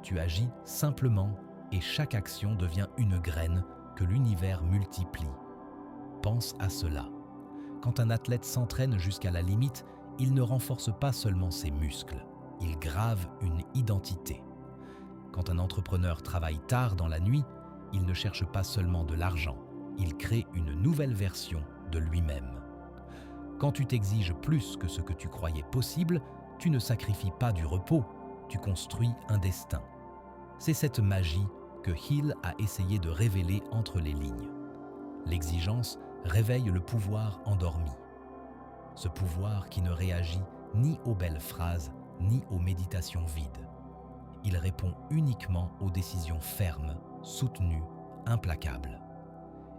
Tu agis simplement et chaque action devient une graine que l'univers multiplie. Pense à cela. Quand un athlète s'entraîne jusqu'à la limite, il ne renforce pas seulement ses muscles, il grave une identité. Quand un entrepreneur travaille tard dans la nuit, il ne cherche pas seulement de l'argent, il crée une nouvelle version de lui-même. Quand tu t'exiges plus que ce que tu croyais possible, tu ne sacrifies pas du repos, tu construis un destin. C'est cette magie que Hill a essayé de révéler entre les lignes. L'exigence réveille le pouvoir endormi. Ce pouvoir qui ne réagit ni aux belles phrases, ni aux méditations vides. Il répond uniquement aux décisions fermes, soutenues, implacables.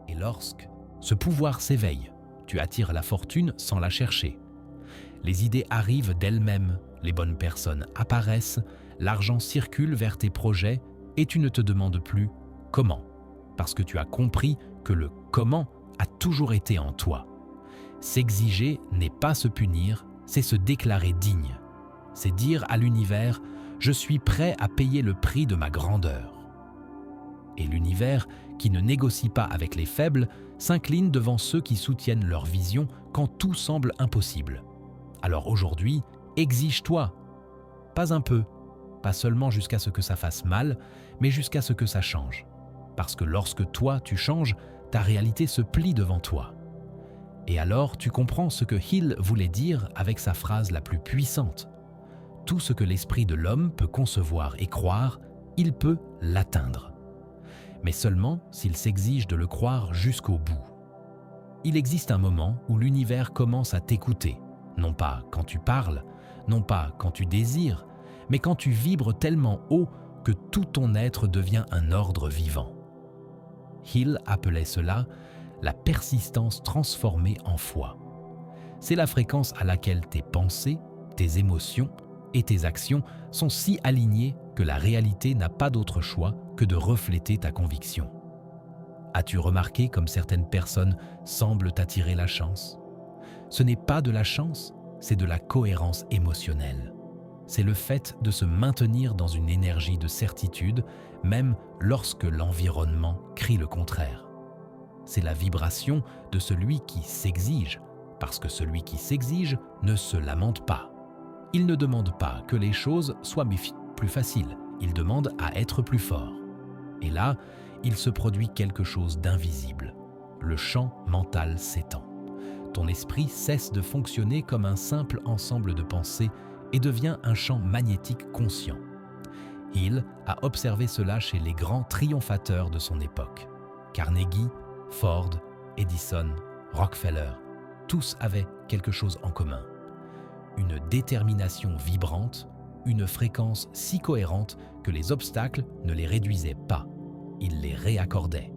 Et lorsque ce pouvoir s'éveille, tu attires la fortune sans la chercher. Les idées arrivent d'elles-mêmes, les bonnes personnes apparaissent, l'argent circule vers tes projets et tu ne te demandes plus comment, parce que tu as compris que le comment a toujours été en toi. S'exiger n'est pas se punir, c'est se déclarer digne. C'est dire à l'univers « Je suis prêt à payer le prix de ma grandeur ». Et l'univers, qui ne négocie pas avec les faibles, s'incline devant ceux qui soutiennent leur vision quand tout semble impossible. Alors aujourd'hui, exige-toi. Pas un peu, pas seulement jusqu'à ce que ça fasse mal, mais jusqu'à ce que ça change. Parce que lorsque toi, tu changes, ta réalité se plie devant toi. Et alors, tu comprends ce que Hill voulait dire avec sa phrase la plus puissante. Tout ce que l'esprit de l'homme peut concevoir et croire, il peut l'atteindre. Mais seulement s'il s'exige de le croire jusqu'au bout. Il existe un moment où l'univers commence à t'écouter, non pas quand tu parles, non pas quand tu désires, mais quand tu vibres tellement haut que tout ton être devient un ordre vivant. Hill appelait cela la persistance transformée en foi. C'est la fréquence à laquelle tes pensées, tes émotions et tes actions sont si alignées que la réalité n'a pas d'autre choix que de refléter ta conviction. As-tu remarqué comme certaines personnes semblent attirer la chance? Ce n'est pas de la chance, c'est de la cohérence émotionnelle. C'est le fait de se maintenir dans une énergie de certitude, même lorsque l'environnement crie le contraire. C'est la vibration de celui qui s'exige, parce que celui qui s'exige ne se lamente pas. Il ne demande pas que les choses soient plus faciles, il demande à être plus fort. Et là, il se produit quelque chose d'invisible. Le champ mental s'étend. Ton esprit cesse de fonctionner comme un simple ensemble de pensées et devient un champ magnétique conscient. Hill a observé cela chez les grands triomphateurs de son époque. Carnegie, Ford, Edison, Rockefeller, tous avaient quelque chose en commun. Une détermination vibrante, une fréquence si cohérente que les obstacles ne les réduisaient pas, ils les réaccordaient.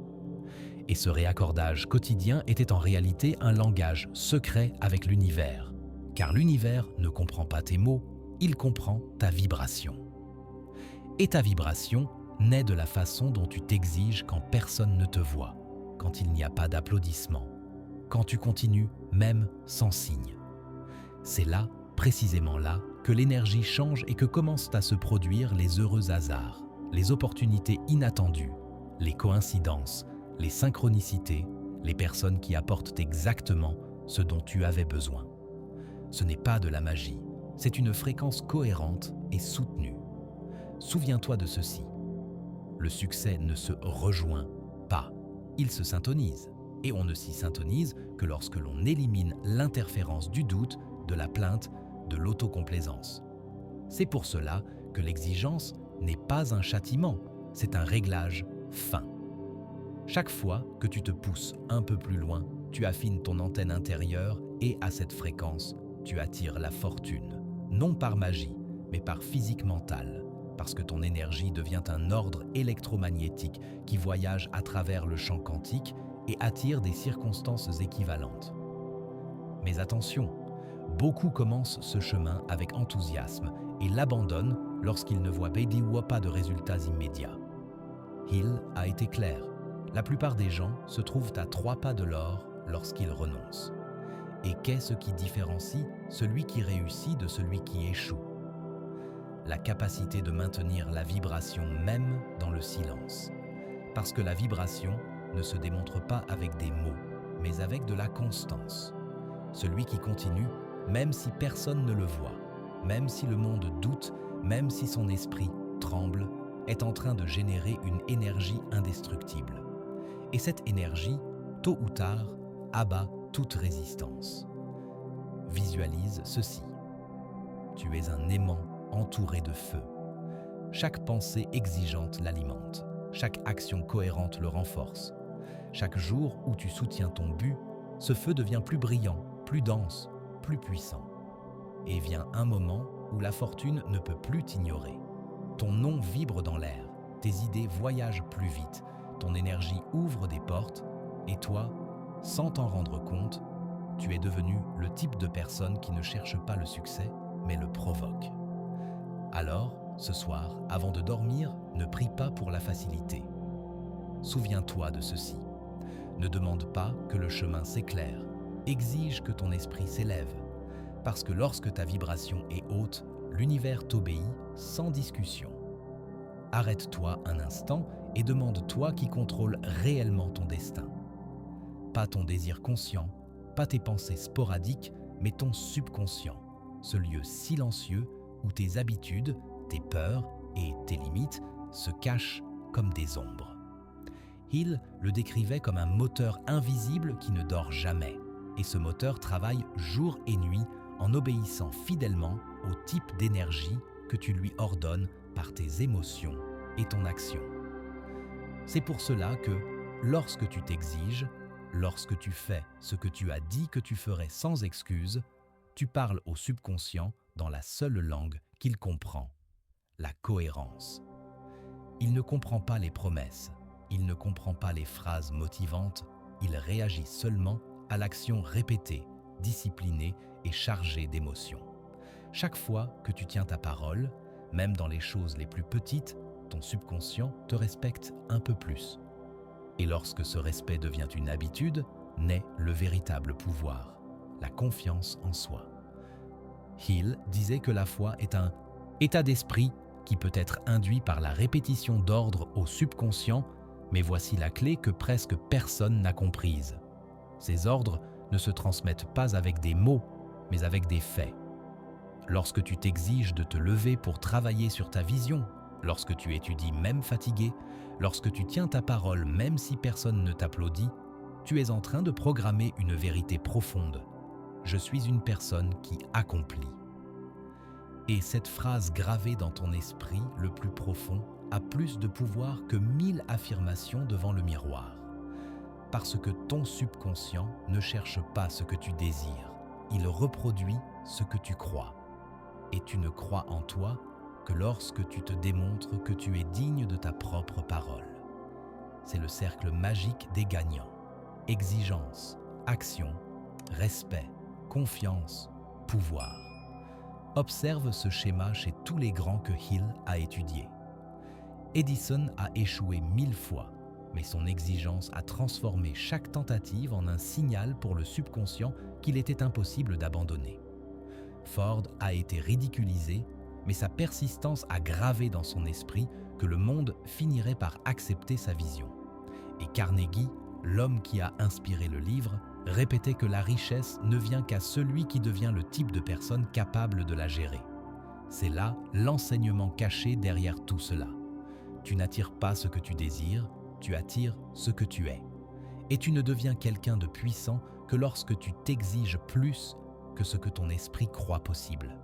Et ce réaccordage quotidien était en réalité un langage secret avec l'univers, car l'univers ne comprend pas tes mots, il comprend ta vibration. Et ta vibration naît de la façon dont tu t'exiges quand personne ne te voit, quand il n'y a pas d'applaudissements, quand tu continues même sans signe. C'est là, précisément là, que l'énergie change et que commencent à se produire les heureux hasards, les opportunités inattendues, les coïncidences, les synchronicités, les personnes qui apportent exactement ce dont tu avais besoin. Ce n'est pas de la magie, c'est une fréquence cohérente et soutenue. Souviens-toi de ceci. Le succès ne se rejoint pas, il se syntonise. Et on ne s'y syntonise que lorsque l'on élimine l'interférence du doute, de la plainte, de l'autocomplaisance. C'est pour cela que l'exigence n'est pas un châtiment, c'est un réglage fin. Chaque fois que tu te pousses un peu plus loin, tu affines ton antenne intérieure et à cette fréquence, tu attires la fortune, non par magie, mais par physique mentale, parce que ton énergie devient un ordre électromagnétique qui voyage à travers le champ quantique et attire des circonstances équivalentes. Mais attention, beaucoup commencent ce chemin avec enthousiasme et l'abandonnent lorsqu'ils ne voient pas de résultats immédiats. Hill a été clair. La plupart des gens se trouvent à 3 pas de l'or lorsqu'ils renoncent. Et qu'est-ce qui différencie celui qui réussit de celui qui échoue? La capacité de maintenir la vibration même dans le silence. Parce que la vibration ne se démontre pas avec des mots, mais avec de la constance. Celui qui continue, même si personne ne le voit, même si le monde doute, même si son esprit tremble, est en train de générer une énergie indestructible. Et cette énergie, tôt ou tard, abat toute résistance. Visualise ceci. Tu es un aimant entouré de feu. Chaque pensée exigeante l'alimente. Chaque action cohérente le renforce. Chaque jour où tu soutiens ton but, ce feu devient plus brillant, plus dense, plus puissant. Et vient un moment où la fortune ne peut plus t'ignorer. Ton nom vibre dans l'air, tes idées voyagent plus vite, ton énergie ouvre des portes, et toi, sans t'en rendre compte, tu es devenu le type de personne qui ne cherche pas le succès, mais le provoque. Alors, ce soir, avant de dormir, ne prie pas pour la facilité. Souviens-toi de ceci. Ne demande pas que le chemin s'éclaire. Exige que ton esprit s'élève. Parce que lorsque ta vibration est haute, l'univers t'obéit sans discussion. Arrête-toi un instant et demande-toi qui contrôle réellement ton destin. Pas ton désir conscient, pas tes pensées sporadiques, mais ton subconscient, ce lieu silencieux où tes habitudes, tes peurs et tes limites se cachent comme des ombres. Hill le décrivait comme un moteur invisible qui ne dort jamais, et ce moteur travaille jour et nuit en obéissant fidèlement au type d'énergie que tu lui ordonnes par tes émotions et ton action. C'est pour cela que, lorsque tu t'exiges, lorsque tu fais ce que tu as dit que tu ferais sans excuse, tu parles au subconscient dans la seule langue qu'il comprend, la cohérence. Il ne comprend pas les promesses, il ne comprend pas les phrases motivantes, il réagit seulement à l'action répétée, disciplinée et chargée d'émotions. Chaque fois que tu tiens ta parole, même dans les choses les plus petites, ton subconscient te respecte un peu plus. Et lorsque ce respect devient une habitude, naît le véritable pouvoir, la confiance en soi. Hill disait que la foi est un état d'esprit qui peut être induit par la répétition d'ordres au subconscient, mais voici la clé que presque personne n'a comprise. Ces ordres ne se transmettent pas avec des mots, mais avec des faits. Lorsque tu t'exiges de te lever pour travailler sur ta vision, lorsque tu étudies même fatigué, lorsque tu tiens ta parole même si personne ne t'applaudit, tu es en train de programmer une vérité profonde. Je suis une personne qui accomplit. Et cette phrase gravée dans ton esprit le plus profond a plus de pouvoir que 1000 affirmations devant le miroir. parce que ton subconscient ne cherche pas ce que tu désires, il reproduit ce que tu crois. Et tu ne crois en toi que lorsque tu te démontres que tu es digne de ta propre parole. C'est le cercle magique des gagnants. Exigence, action, respect, confiance, pouvoir. Observe ce schéma chez tous les grands que Hill a étudiés. Edison a échoué 1000 fois, mais son exigence a transformé chaque tentative en un signal pour le subconscient qu'il était impossible d'abandonner. Ford a été ridiculisé, mais sa persistance a gravé dans son esprit que le monde finirait par accepter sa vision. Et Carnegie, l'homme qui a inspiré le livre, répétait que la richesse ne vient qu'à celui qui devient le type de personne capable de la gérer. C'est là l'enseignement caché derrière tout cela. Tu n'attires pas ce que tu désires, tu attires ce que tu es. Et tu ne deviens quelqu'un de puissant que lorsque tu t'exiges plus que ce que ton esprit croit possible.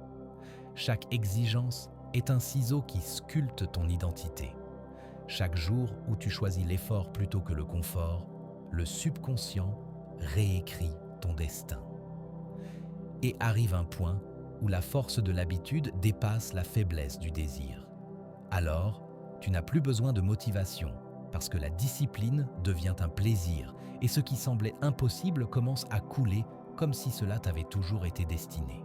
Chaque exigence est un ciseau qui sculpte ton identité. Chaque jour où tu choisis l'effort plutôt que le confort, le subconscient réécrit ton destin. Et arrive un point où la force de l'habitude dépasse la faiblesse du désir. Alors, tu n'as plus besoin de motivation, parce que la discipline devient un plaisir et ce qui semblait impossible commence à couler comme si cela t'avait toujours été destiné.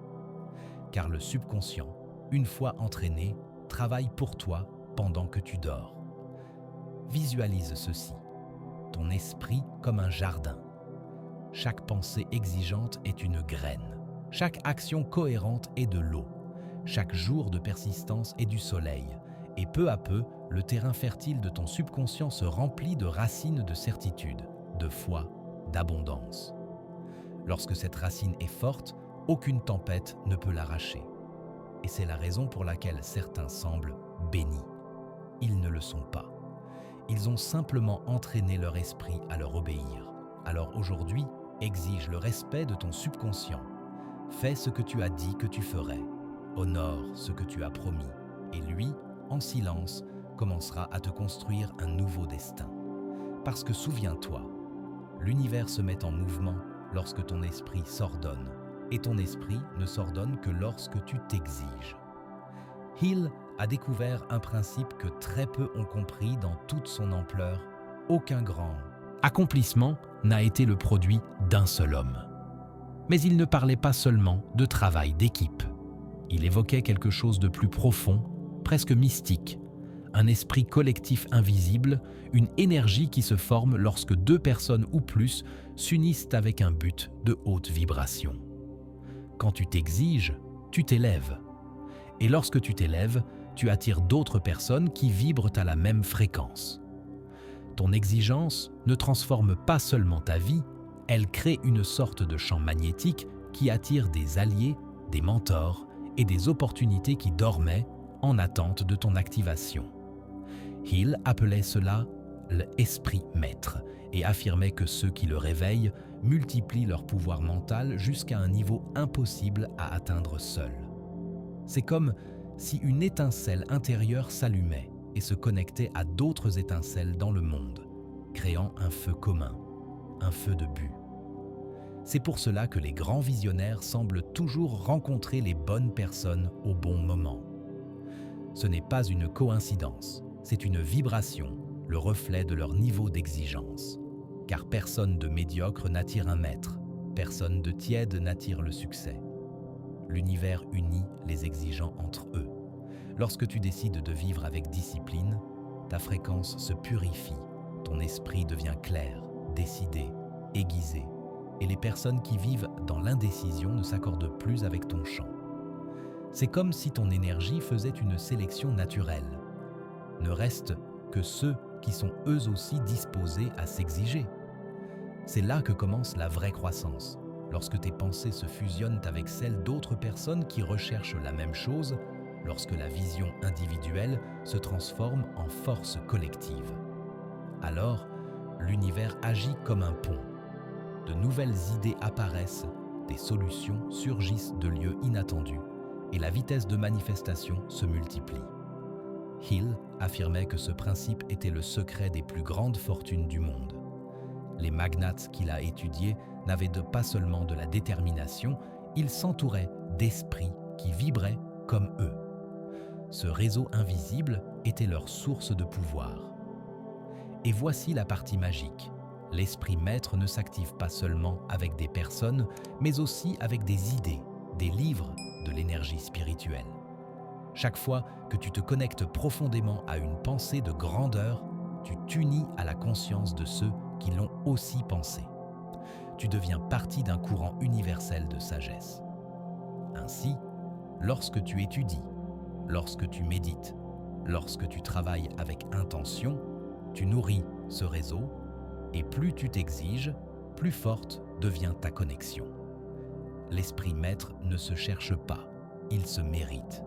Car le subconscient, une fois entraîné, travaille pour toi pendant que tu dors. Visualise ceci, ton esprit comme un jardin. Chaque pensée exigeante est une graine. Chaque action cohérente est de l'eau. Chaque jour de persistance est du soleil. Et peu à peu, le terrain fertile de ton subconscient se remplit de racines de certitude, de foi, d'abondance. Lorsque cette racine est forte, aucune tempête ne peut l'arracher. Et c'est la raison pour laquelle certains semblent bénis. Ils ne le sont pas. Ils ont simplement entraîné leur esprit à leur obéir. Alors aujourd'hui, exige le respect de ton subconscient. Fais ce que tu as dit que tu ferais. Honore ce que tu as promis. Et lui, en silence, commencera à te construire un nouveau destin. Parce que souviens-toi, l'univers se met en mouvement lorsque ton esprit s'ordonne. Et ton esprit ne s'ordonne que lorsque tu t'exiges. Hill a découvert un principe que très peu ont compris dans toute son ampleur. Aucun grand accomplissement n'a été le produit d'un seul homme. Mais il ne parlait pas seulement de travail d'équipe. Il évoquait quelque chose de plus profond, presque mystique, un esprit collectif invisible, une énergie qui se forme lorsque deux personnes ou plus s'unissent avec un but de haute vibration. Quand tu t'exiges, tu t'élèves. Et lorsque tu t'élèves, tu attires d'autres personnes qui vibrent à la même fréquence. Ton exigence ne transforme pas seulement ta vie, elle crée une sorte de champ magnétique qui attire des alliés, des mentors et des opportunités qui dormaient en attente de ton activation. Hill appelait cela l'esprit maître et affirmait que ceux qui le réveillent multiplient leur pouvoir mental jusqu'à un niveau impossible à atteindre seul. C'est comme si une étincelle intérieure s'allumait et se connectait à d'autres étincelles dans le monde, créant un feu commun, un feu de but. C'est pour cela que les grands visionnaires semblent toujours rencontrer les bonnes personnes au bon moment. Ce n'est pas une coïncidence, c'est une vibration, le reflet de leur niveau d'exigence. Car personne de médiocre n'attire un maître, personne de tiède n'attire le succès. L'univers unit les exigeants entre eux. Lorsque tu décides de vivre avec discipline, ta fréquence se purifie, ton esprit devient clair, décidé, aiguisé, et les personnes qui vivent dans l'indécision ne s'accordent plus avec ton champ. C'est comme si ton énergie faisait une sélection naturelle. Ne restent que ceux qui sont eux aussi disposés à s'exiger. C'est là que commence la vraie croissance, lorsque tes pensées se fusionnent avec celles d'autres personnes qui recherchent la même chose, lorsque la vision individuelle se transforme en force collective. Alors, l'univers agit comme un pont. De nouvelles idées apparaissent, des solutions surgissent de lieux inattendus, et la vitesse de manifestation se multiplie. Hill affirmait que ce principe était le secret des plus grandes fortunes du monde. Les magnates qu'il a étudiés n'avaient pas seulement de la détermination, ils s'entouraient d'esprits qui vibraient comme eux. Ce réseau invisible était leur source de pouvoir. Et voici la partie magique. L'esprit maître ne s'active pas seulement avec des personnes, mais aussi avec des idées, des livres, de l'énergie spirituelle. Chaque fois que tu te connectes profondément à une pensée de grandeur, tu t'unis à la conscience de ceux qui l'ont aussi pensé. Tu deviens partie d'un courant universel de sagesse. Ainsi, lorsque tu étudies, lorsque tu médites, lorsque tu travailles avec intention, tu nourris ce réseau et plus tu t'exiges, plus forte devient ta connexion. L'esprit maître ne se cherche pas, il se mérite.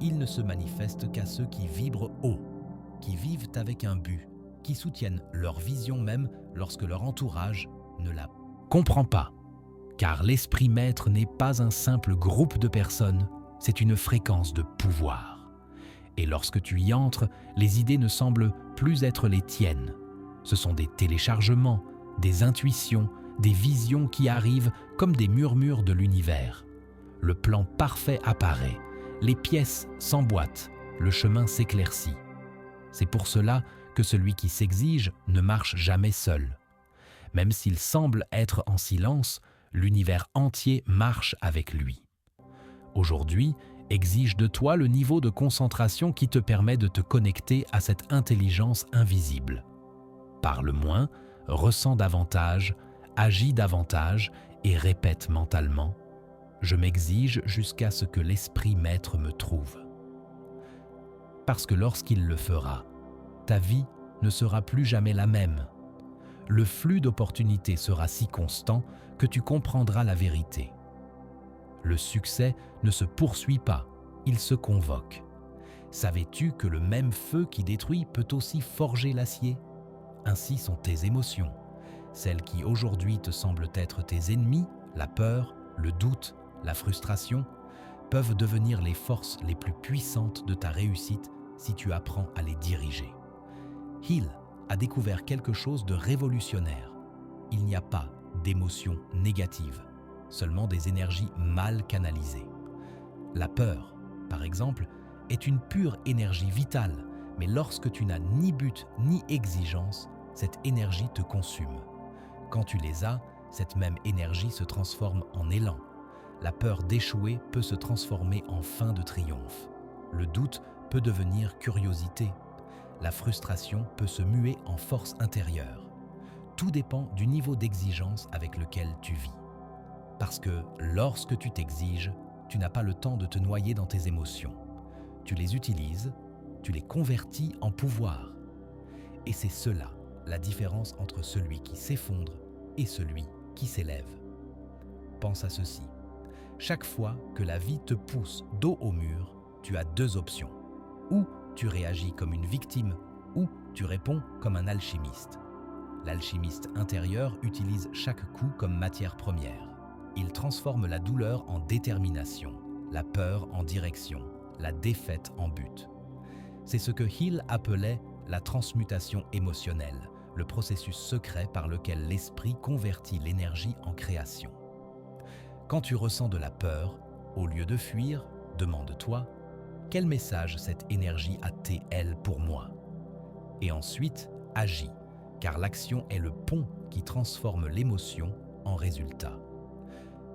Il ne se manifeste qu'à ceux qui vibrent haut, qui vivent avec un but, qui soutiennent leur vision même lorsque leur entourage ne la comprend pas. Car l'esprit maître n'est pas un simple groupe de personnes, c'est une fréquence de pouvoir. Et lorsque tu y entres, les idées ne semblent plus être les tiennes. Ce sont des téléchargements, des intuitions, des visions qui arrivent comme des murmures de l'univers. Le plan parfait apparaît, les pièces s'emboîtent, le chemin s'éclaircit. C'est pour cela que celui qui s'exige ne marche jamais seul. Même s'il semble être en silence, l'univers entier marche avec lui. Aujourd'hui, exige de toi le niveau de concentration qui te permet de te connecter à cette intelligence invisible. Parle moins, ressens davantage, agis davantage et répète mentalement « Je m'exige jusqu'à ce que l'esprit maître me trouve ». Parce que lorsqu'il le fera, ta vie ne sera plus jamais la même. Le flux d'opportunités sera si constant que tu comprendras la vérité. Le succès ne se poursuit pas, il se convoque. Savais-tu que le même feu qui détruit peut aussi forger l'acier ? Ainsi sont tes émotions. Celles qui aujourd'hui te semblent être tes ennemis, la peur, le doute, la frustration, peuvent devenir les forces les plus puissantes de ta réussite si tu apprends à les diriger. Hill a découvert quelque chose de révolutionnaire. Il n'y a pas d'émotions négatives, seulement des énergies mal canalisées. La peur, par exemple, est une pure énergie vitale, mais lorsque tu n'as ni but ni exigence, cette énergie te consume. Quand tu les as, cette même énergie se transforme en élan. La peur d'échouer peut se transformer en fin de triomphe. Le doute peut devenir curiosité. La frustration peut se muer en force intérieure. Tout dépend du niveau d'exigence avec lequel tu vis. Parce que lorsque tu t'exiges, tu n'as pas le temps de te noyer dans tes émotions. Tu les utilises, tu les convertis en pouvoir. Et c'est cela, la différence entre celui qui s'effondre et celui qui s'élève. Pense à ceci. Chaque fois que la vie te pousse dos au mur, tu as deux options. Ou tu réagis comme une victime, ou tu réponds comme un alchimiste. L'alchimiste intérieur utilise chaque coup comme matière première. Il transforme la douleur en détermination, la peur en direction, la défaite en but. C'est ce que Hill appelait la transmutation émotionnelle, le processus secret par lequel l'esprit convertit l'énergie en création. Quand tu ressens de la peur, au lieu de fuir, demande-toi « Quel message cette énergie a-t-elle pour moi ?» Et ensuite, agis, car l'action est le pont qui transforme l'émotion en résultat.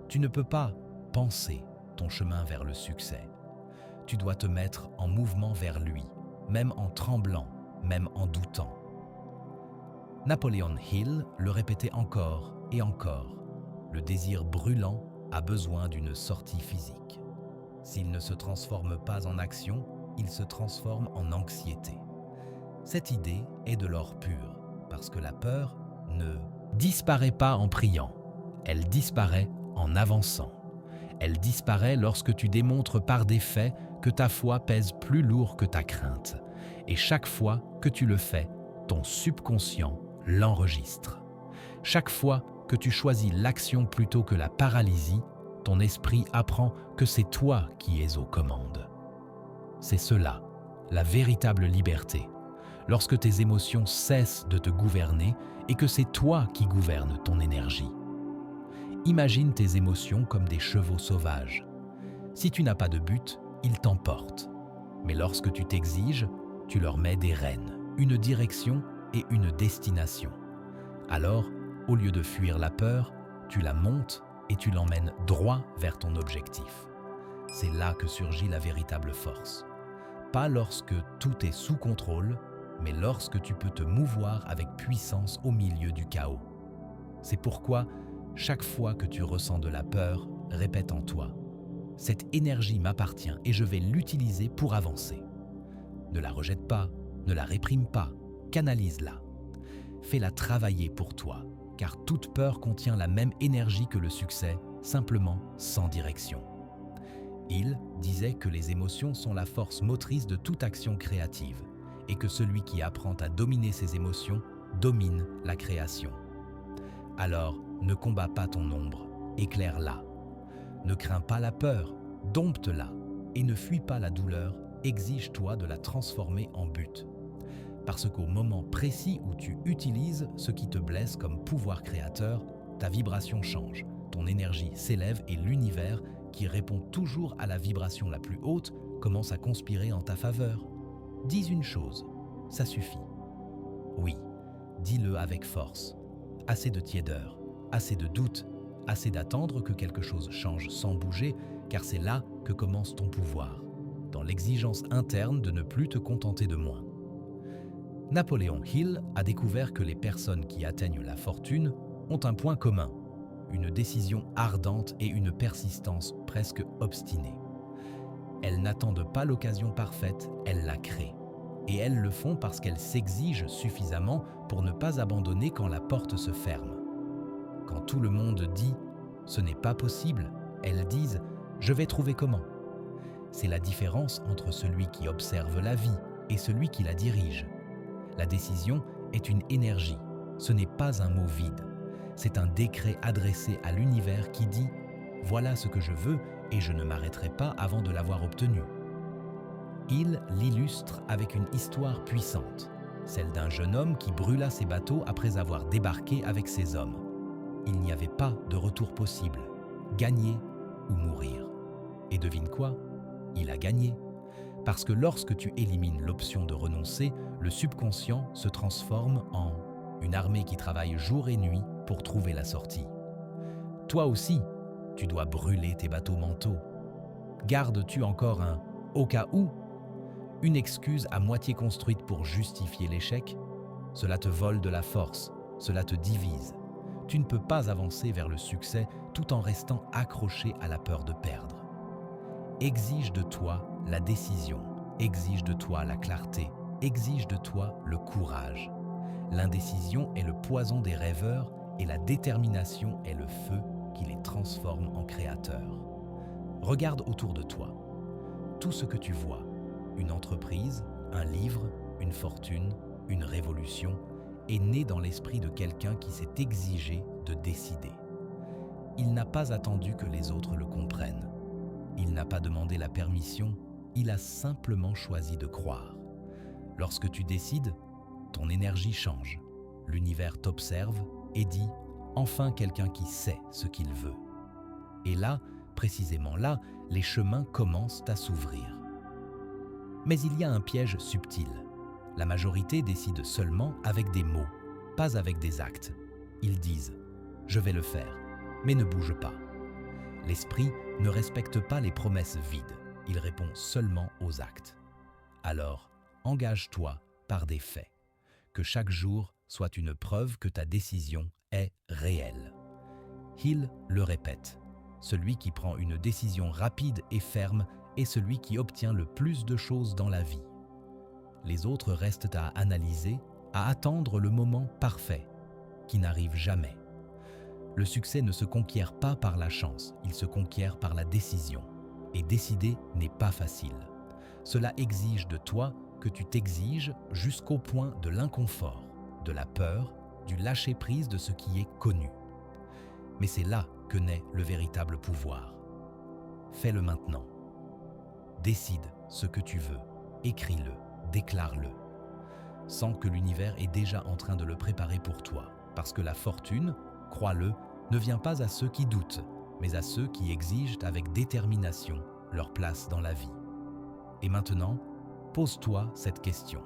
Tu ne peux pas penser ton chemin vers le succès. Tu dois te mettre en mouvement vers lui, même en tremblant, même en doutant. Napoléon Hill le répétait encore et encore. Le désir brûlant a besoin d'une sortie physique. S'il ne se transforme pas en action, il se transforme en anxiété. Cette idée est de l'or pur, parce que la peur ne disparaît pas en priant, elle disparaît en avançant. Elle disparaît lorsque tu démontres par des faits que ta foi pèse plus lourd que ta crainte. Et chaque fois que tu le fais, ton subconscient l'enregistre. Chaque fois que tu choisis l'action plutôt que la paralysie, ton esprit apprend que c'est toi qui es aux commandes. C'est cela, la véritable liberté. lorsque tes émotions cessent de te gouverner et que c'est toi qui gouvernes ton énergie. Imagine tes émotions comme des chevaux sauvages. Si tu n'as pas de but, ils t'emportent. Mais lorsque tu t'exiges, tu leur mets des rênes, une direction et une destination. Alors, au lieu de fuir la peur, tu la montes et tu l'emmènes droit vers ton objectif. C'est là que surgit la véritable force. Pas lorsque tout est sous contrôle, mais lorsque tu peux te mouvoir avec puissance au milieu du chaos. C'est pourquoi, chaque fois que tu ressens de la peur, répète en toi: cette énergie m'appartient et je vais l'utiliser pour avancer. Ne la rejette pas, ne la réprime pas, canalise-la. Fais-la travailler pour toi, car toute peur contient la même énergie que le succès, simplement sans direction. Il disait que les émotions sont la force motrice de toute action créative et que celui qui apprend à dominer ses émotions domine la création. Alors, ne combats pas ton ombre, éclaire-la. Ne crains pas la peur, dompte-la et ne fuis pas la douleur, exige-toi de la transformer en but. Parce qu'au moment précis où tu utilises ce qui te blesse comme pouvoir créateur, ta vibration change, ton énergie s'élève et l'univers, qui répond toujours à la vibration la plus haute, commence à conspirer en ta faveur. Dis une chose, ça suffit. Oui, dis-le avec force. Assez de tiédeur, assez de doute, assez d'attendre que quelque chose change sans bouger, car c'est là que commence ton pouvoir, dans l'exigence interne de ne plus te contenter de moins. Napoléon Hill a découvert que les personnes qui atteignent la fortune ont un point commun, une décision ardente et une persistance presque obstinée. Elles n'attendent pas l'occasion parfaite, elles la créent. Et elles le font parce qu'elles s'exigent suffisamment pour ne pas abandonner quand la porte se ferme. Quand tout le monde dit « ce n'est pas possible », elles disent « je vais trouver comment ». C'est la différence entre celui qui observe la vie et celui qui la dirige. La décision est une énergie, ce n'est pas un mot vide. C'est un décret adressé à l'univers qui dit « voilà ce que je veux et je ne m'arrêterai pas avant de l'avoir obtenu ». Il l'illustre avec une histoire puissante, celle d'un jeune homme qui brûla ses bateaux après avoir débarqué avec ses hommes. Il n'y avait pas de retour possible, gagner ou mourir. Et devine quoi? Il a gagné. Parce que lorsque tu élimines l'option de renoncer, le subconscient se transforme en une armée qui travaille jour et nuit pour trouver la sortie. Toi aussi, tu dois brûler tes bateaux mentaux. Gardes-tu encore un « au cas où » une excuse à moitié construite pour justifier l'échec? Cela te vole de la force, cela te divise. Tu ne peux pas avancer vers le succès tout en restant accroché à la peur de perdre. Exige de toi la décision, exige de toi la clarté, exige de toi le courage. L'indécision est le poison des rêveurs et la détermination est le feu qui les transforme en créateurs. Regarde autour de toi. Tout ce que tu vois, une entreprise, un livre, une fortune, une révolution, est né dans l'esprit de quelqu'un qui s'est exigé de décider. Il n'a pas attendu que les autres le comprennent. Il n'a pas demandé la permission, il a simplement choisi de croire. Lorsque tu décides, ton énergie change. L'univers t'observe et dit « enfin quelqu'un qui sait ce qu'il veut ». Et là, précisément là, les chemins commencent à s'ouvrir. Mais il y a un piège subtil. La majorité décide seulement avec des mots, pas avec des actes. Ils disent « je vais le faire », mais ne bouge pas. L'esprit ne respecte pas les promesses vides, il répond seulement aux actes. Alors, engage-toi par des faits. Que chaque jour soit une preuve que ta décision est réelle. Hill le répète, celui qui prend une décision rapide et ferme est celui qui obtient le plus de choses dans la vie. Les autres restent à analyser, à attendre le moment parfait, qui n'arrive jamais. Le succès ne se conquiert pas par la chance, il se conquiert par la décision. Et décider n'est pas facile. Cela exige de toi que tu t'exiges jusqu'au point de l'inconfort, de la peur, du lâcher-prise de ce qui est connu. Mais c'est là que naît le véritable pouvoir. Fais-le maintenant. Décide ce que tu veux, écris-le, déclare-le. sens que l'univers est déjà en train de le préparer pour toi. Parce que la fortune, crois-le, ne vient pas à ceux qui doutent, mais à ceux qui exigent avec détermination leur place dans la vie. Et maintenant, pose-toi cette question.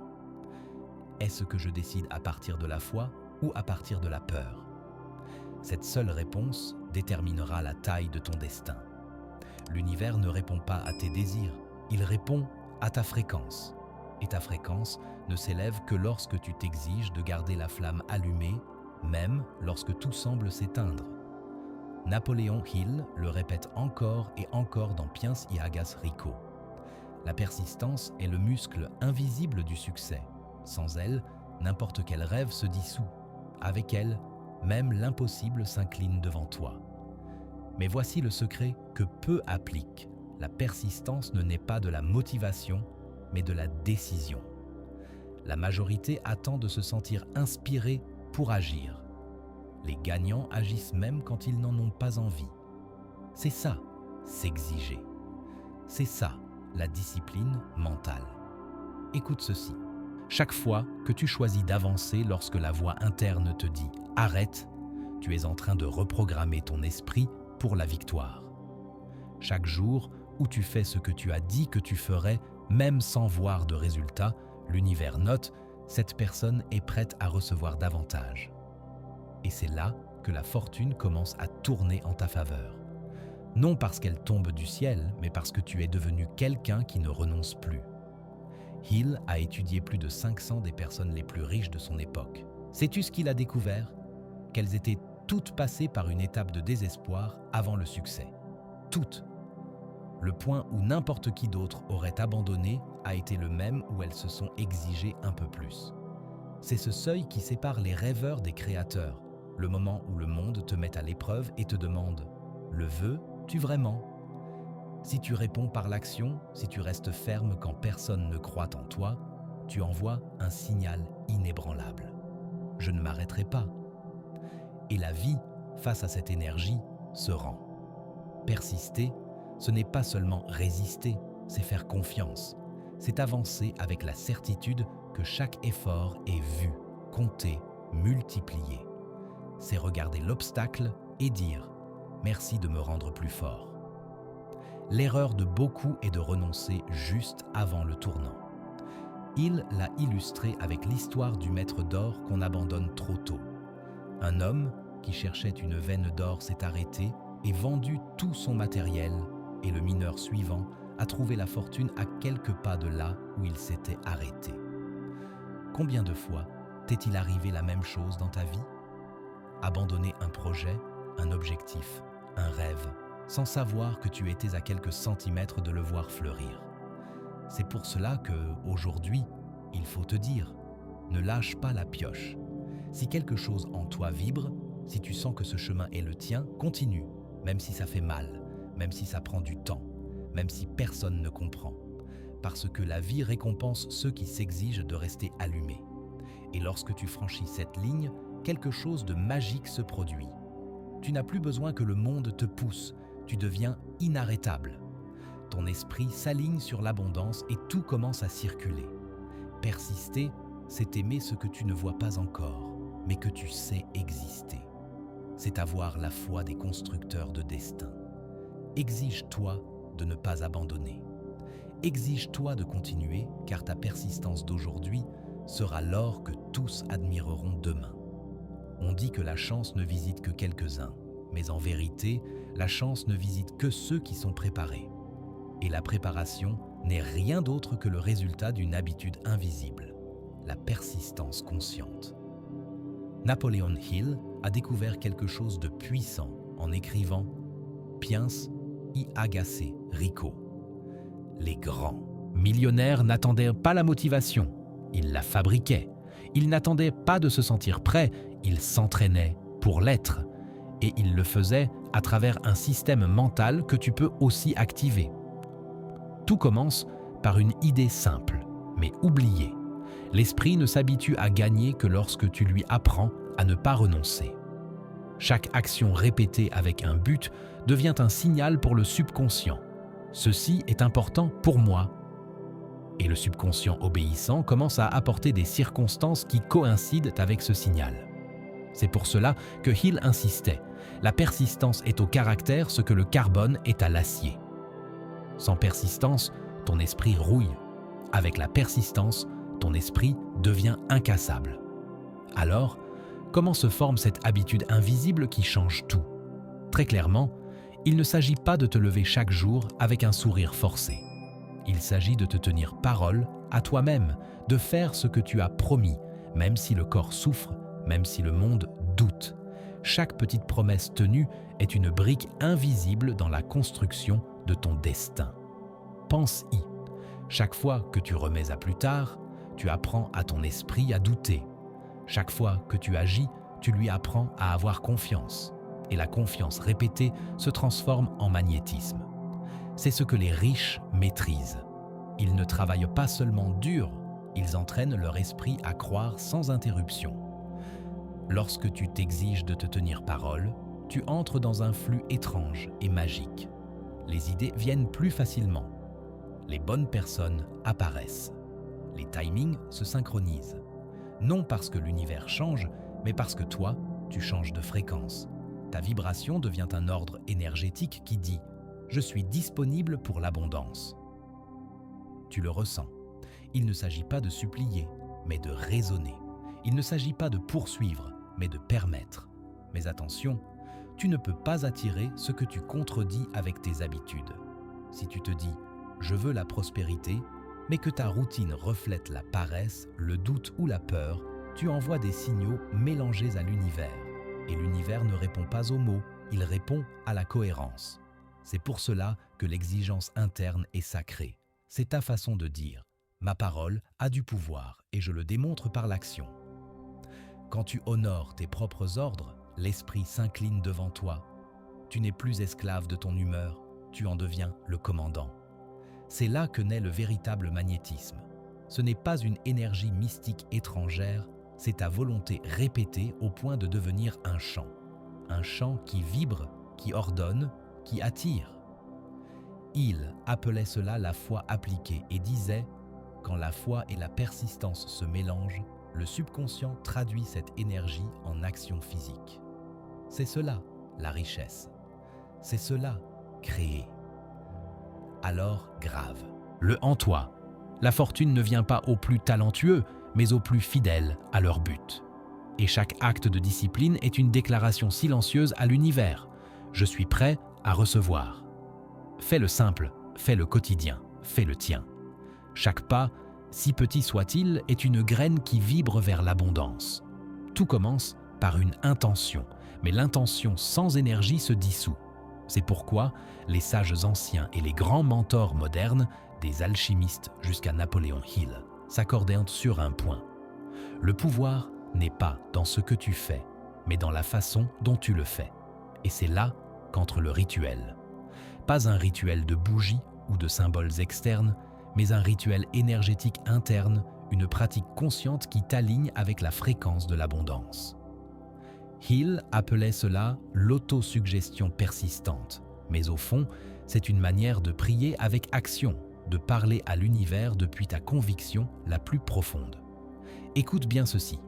Est-ce que je décide à partir de la foi ou à partir de la peur? Cette seule réponse déterminera la taille de ton destin. L'univers ne répond pas à tes désirs, il répond à ta fréquence. Et ta fréquence ne s'élève que lorsque tu t'exiges de garder la flamme allumée, même lorsque tout semble s'éteindre. Napoléon Hill le répète encore et encore dans Piens y hagas Rico. La persistance est le muscle invisible du succès. Sans elle, n'importe quel rêve se dissout. Avec elle, même l'impossible s'incline devant toi. Mais voici le secret que peu appliquent. La persistance ne naît pas de la motivation, mais de la décision. La majorité attend de se sentir inspiré pour agir. Les gagnants agissent même quand ils n'en ont pas envie. C'est ça, s'exiger. C'est ça, la discipline mentale. Écoute ceci. Chaque fois que tu choisis d'avancer lorsque la voix interne te dit « arrête », tu es en train de reprogrammer ton esprit pour la victoire. Chaque jour où tu fais ce que tu as dit que tu ferais, même sans voir de résultat, l'univers note « cette personne est prête à recevoir davantage ». Et c'est là que la fortune commence à tourner en ta faveur. Non parce qu'elle tombe du ciel, mais parce que tu es devenu quelqu'un qui ne renonce plus. Hill a étudié plus de 500 des personnes les plus riches de son époque. Sais-tu ce qu'il a découvert? Qu'elles étaient toutes passées par une étape de désespoir avant le succès. Toutes. Le point où n'importe qui d'autre aurait abandonné a été le même où elles se sont exigées un peu plus. C'est ce seuil qui sépare les rêveurs des créateurs, le moment où le monde te met à l'épreuve et te demande « Le veux-tu vraiment ?» Si tu réponds par l'action, si tu restes ferme quand personne ne croit en toi, tu envoies un signal inébranlable. Je ne m'arrêterai pas. Et la vie, face à cette énergie, se rend. Persister, ce n'est pas seulement résister, c'est faire confiance. C'est avancer avec la certitude que chaque effort est vu, compté, multiplié. C'est regarder l'obstacle et dire « merci de me rendre plus fort ». L'erreur de beaucoup est de renoncer juste avant le tournant. Il l'a illustré avec l'histoire du maître d'or qu'on abandonne trop tôt. Un homme qui cherchait une veine d'or s'est arrêté et vendu tout son matériel, et le mineur suivant a trouvé la fortune à quelques pas de là où il s'était arrêté. Combien de fois t'est-il arrivé la même chose dans ta vie? Abandonner un projet, un objectif, un rêve, sans savoir que tu étais à quelques centimètres de le voir fleurir. C'est pour cela que, aujourd'hui, il faut te dire, ne lâche pas la pioche. Si quelque chose en toi vibre, si tu sens que ce chemin est le tien, continue, même si ça fait mal, même si ça prend du temps, même si personne ne comprend. Parce que la vie récompense ceux qui s'exigent de rester allumés. Et lorsque tu franchis cette ligne, quelque chose de magique se produit. Tu n'as plus besoin que le monde te pousse, tu deviens inarrêtable. Ton esprit s'aligne sur l'abondance et tout commence à circuler. Persister, c'est aimer ce que tu ne vois pas encore, mais que tu sais exister. C'est avoir la foi des constructeurs de destin. Exige-toi de ne pas abandonner. Exige-toi de continuer, car ta persistance d'aujourd'hui sera l'or que tous admireront demain. On dit que la chance ne visite que quelques-uns, mais en vérité, la chance ne visite que ceux qui sont préparés. Et la préparation n'est rien d'autre que le résultat d'une habitude invisible, la persistance consciente. Napoléon Hill a découvert quelque chose de puissant en écrivant « Piens y hagas Rico ». Les grands millionnaires n'attendaient pas la motivation, ils la fabriquaient. Ils n'attendaient pas de se sentir prêts, ils s'entraînaient pour l'être. Et ils le faisaient à travers un système mental que tu peux aussi activer. Tout commence par une idée simple, mais oubliée. L'esprit ne s'habitue à gagner que lorsque tu lui apprends à ne pas renoncer. Chaque action répétée avec un but devient un signal pour le subconscient. Ceci est important pour moi. Et le subconscient obéissant commence à apporter des circonstances qui coïncident avec ce signal. C'est pour cela que Hill insistait, la persistance est au caractère ce que le carbone est à l'acier. Sans persistance, ton esprit rouille. Avec la persistance, ton esprit devient incassable. Alors, comment se forme cette habitude invisible qui change tout? Très clairement, il ne s'agit pas de te lever chaque jour avec un sourire forcé. Il s'agit de te tenir parole à toi-même, de faire ce que tu as promis, même si le corps souffre, même si le monde doute. Chaque petite promesse tenue est une brique invisible dans la construction de ton destin. Pense-y. Chaque fois que tu remets à plus tard, tu apprends à ton esprit à douter. Chaque fois que tu agis, tu lui apprends à avoir confiance. Et la confiance répétée se transforme en magnétisme. C'est ce que les riches maîtrisent. Ils ne travaillent pas seulement dur, ils entraînent leur esprit à croire sans interruption. Lorsque tu t'exiges de te tenir parole, tu entres dans un flux étrange et magique. Les idées viennent plus facilement. Les bonnes personnes apparaissent. Les timings se synchronisent. Non parce que l'univers change, mais parce que toi, tu changes de fréquence. Ta vibration devient un ordre énergétique qui dit « Je suis disponible pour l'abondance ». Tu le ressens. Il ne s'agit pas de supplier, mais de raisonner. Il ne s'agit pas de poursuivre, mais de permettre. Mais attention, tu ne peux pas attirer ce que tu contredis avec tes habitudes. Si tu te dis « Je veux la prospérité », mais que ta routine reflète la paresse, le doute ou la peur, tu envoies des signaux mélangés à l'univers. Et l'univers ne répond pas aux mots, il répond à la cohérence. C'est pour cela que l'exigence interne est sacrée. C'est ta façon de dire « Ma parole a du pouvoir et je le démontre par l'action ». Quand tu honores tes propres ordres, l'esprit s'incline devant toi. Tu n'es plus esclave de ton humeur, tu en deviens le commandant. C'est là que naît le véritable magnétisme. Ce n'est pas une énergie mystique étrangère, c'est ta volonté répétée au point de devenir un chant. Un chant qui vibre, qui ordonne, qui attire. Il appelait cela la foi appliquée et disait « Quand la foi et la persistance se mélangent, le subconscient traduit cette énergie en action physique. » C'est cela, la richesse. C'est cela, créer. Alors grave. Le en toi. La fortune ne vient pas aux plus talentueux, mais aux plus fidèles à leur but. Et chaque acte de discipline est une déclaration silencieuse à l'univers. Je suis prêt à recevoir. Fais le simple, fais le quotidien, fais le tien. Chaque pas, si petit soit-il, est une graine qui vibre vers l'abondance. Tout commence par une intention, mais l'intention sans énergie se dissout. C'est pourquoi les sages anciens et les grands mentors modernes, des alchimistes jusqu'à Napoléon Hill, s'accordaient sur un point. Le pouvoir n'est pas dans ce que tu fais, mais dans la façon dont tu le fais. Et c'est là qu'entre le rituel. Pas un rituel de bougies ou de symboles externes, mais un rituel énergétique interne, une pratique consciente qui t'aligne avec la fréquence de l'abondance. Hill appelait cela l'autosuggestion persistante, mais au fond, c'est une manière de prier avec action, de parler à l'univers depuis ta conviction la plus profonde. Écoute bien ceci.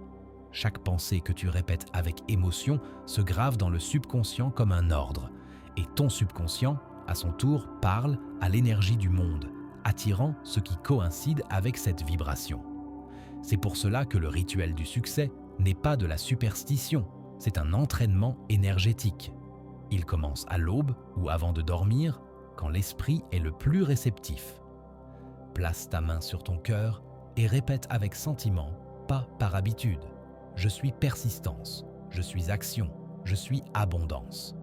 Chaque pensée que tu répètes avec émotion se grave dans le subconscient comme un ordre, et ton subconscient, à son tour, parle à l'énergie du monde, attirant ce qui coïncide avec cette vibration. C'est pour cela que le rituel du succès n'est pas de la superstition, c'est un entraînement énergétique. Il commence à l'aube ou avant de dormir, quand l'esprit est le plus réceptif. Place ta main sur ton cœur et répète avec sentiment, pas par habitude. Je suis persistance, je suis action, je suis abondance.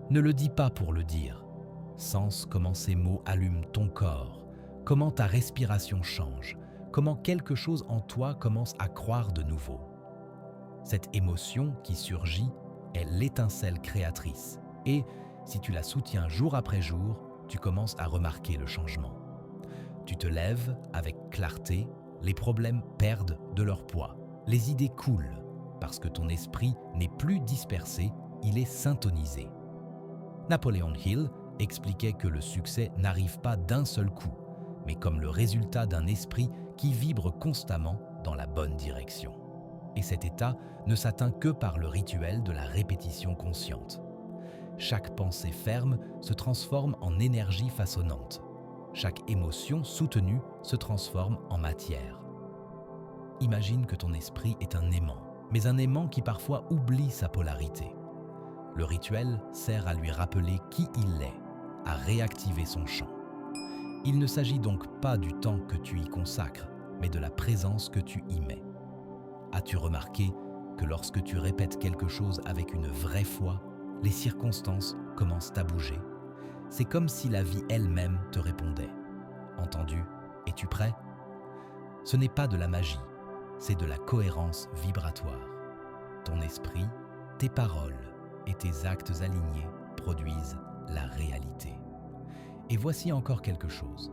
Ne le dis pas pour le dire. Sens comment ces mots allument ton corps, comment ta respiration change, comment quelque chose en toi commence à croire de nouveau. Cette émotion qui surgit est l'étincelle créatrice et, si tu la soutiens jour après jour, tu commences à remarquer le changement. Tu te lèves avec clarté, les problèmes perdent de leur poids, les idées coulent, parce que ton esprit n'est plus dispersé, il est syntonisé. Napoléon Hill expliquait que le succès n'arrive pas d'un seul coup, mais comme le résultat d'un esprit qui vibre constamment dans la bonne direction. Et cet état ne s'atteint que par le rituel de la répétition consciente. Chaque pensée ferme se transforme en énergie façonnante. Chaque émotion soutenue se transforme en matière. Imagine que ton esprit est un aimant, mais un aimant qui parfois oublie sa polarité. Le rituel sert à lui rappeler qui il est, à réactiver son champ. Il ne s'agit donc pas du temps que tu y consacres, mais de la présence que tu y mets. As-tu remarqué que lorsque tu répètes quelque chose avec une vraie foi, les circonstances commencent à bouger? C'est comme si la vie elle-même te répondait. Entendu? Es-tu prêt? Ce n'est pas de la magie, c'est de la cohérence vibratoire. Ton esprit, tes paroles et tes actes alignés produisent la réalité. Et voici encore quelque chose.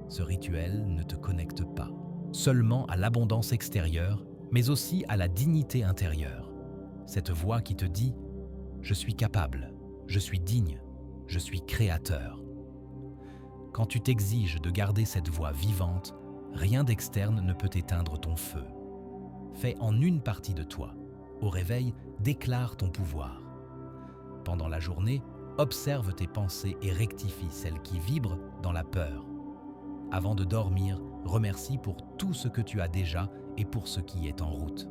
Ce rituel ne te connecte pas seulement à l'abondance extérieure, mais aussi à la dignité intérieure. Cette voix qui te dit « Je suis capable, je suis digne, je suis créateur ». Quand tu t'exiges de garder cette voix vivante, rien d'externe ne peut éteindre ton feu. Fais en une partie de toi. Au réveil, déclare ton pouvoir. Pendant la journée, observe tes pensées et rectifie celles qui vibrent dans la peur. Avant de dormir, remercie pour tout ce que tu as déjà et pour ce qui est en route.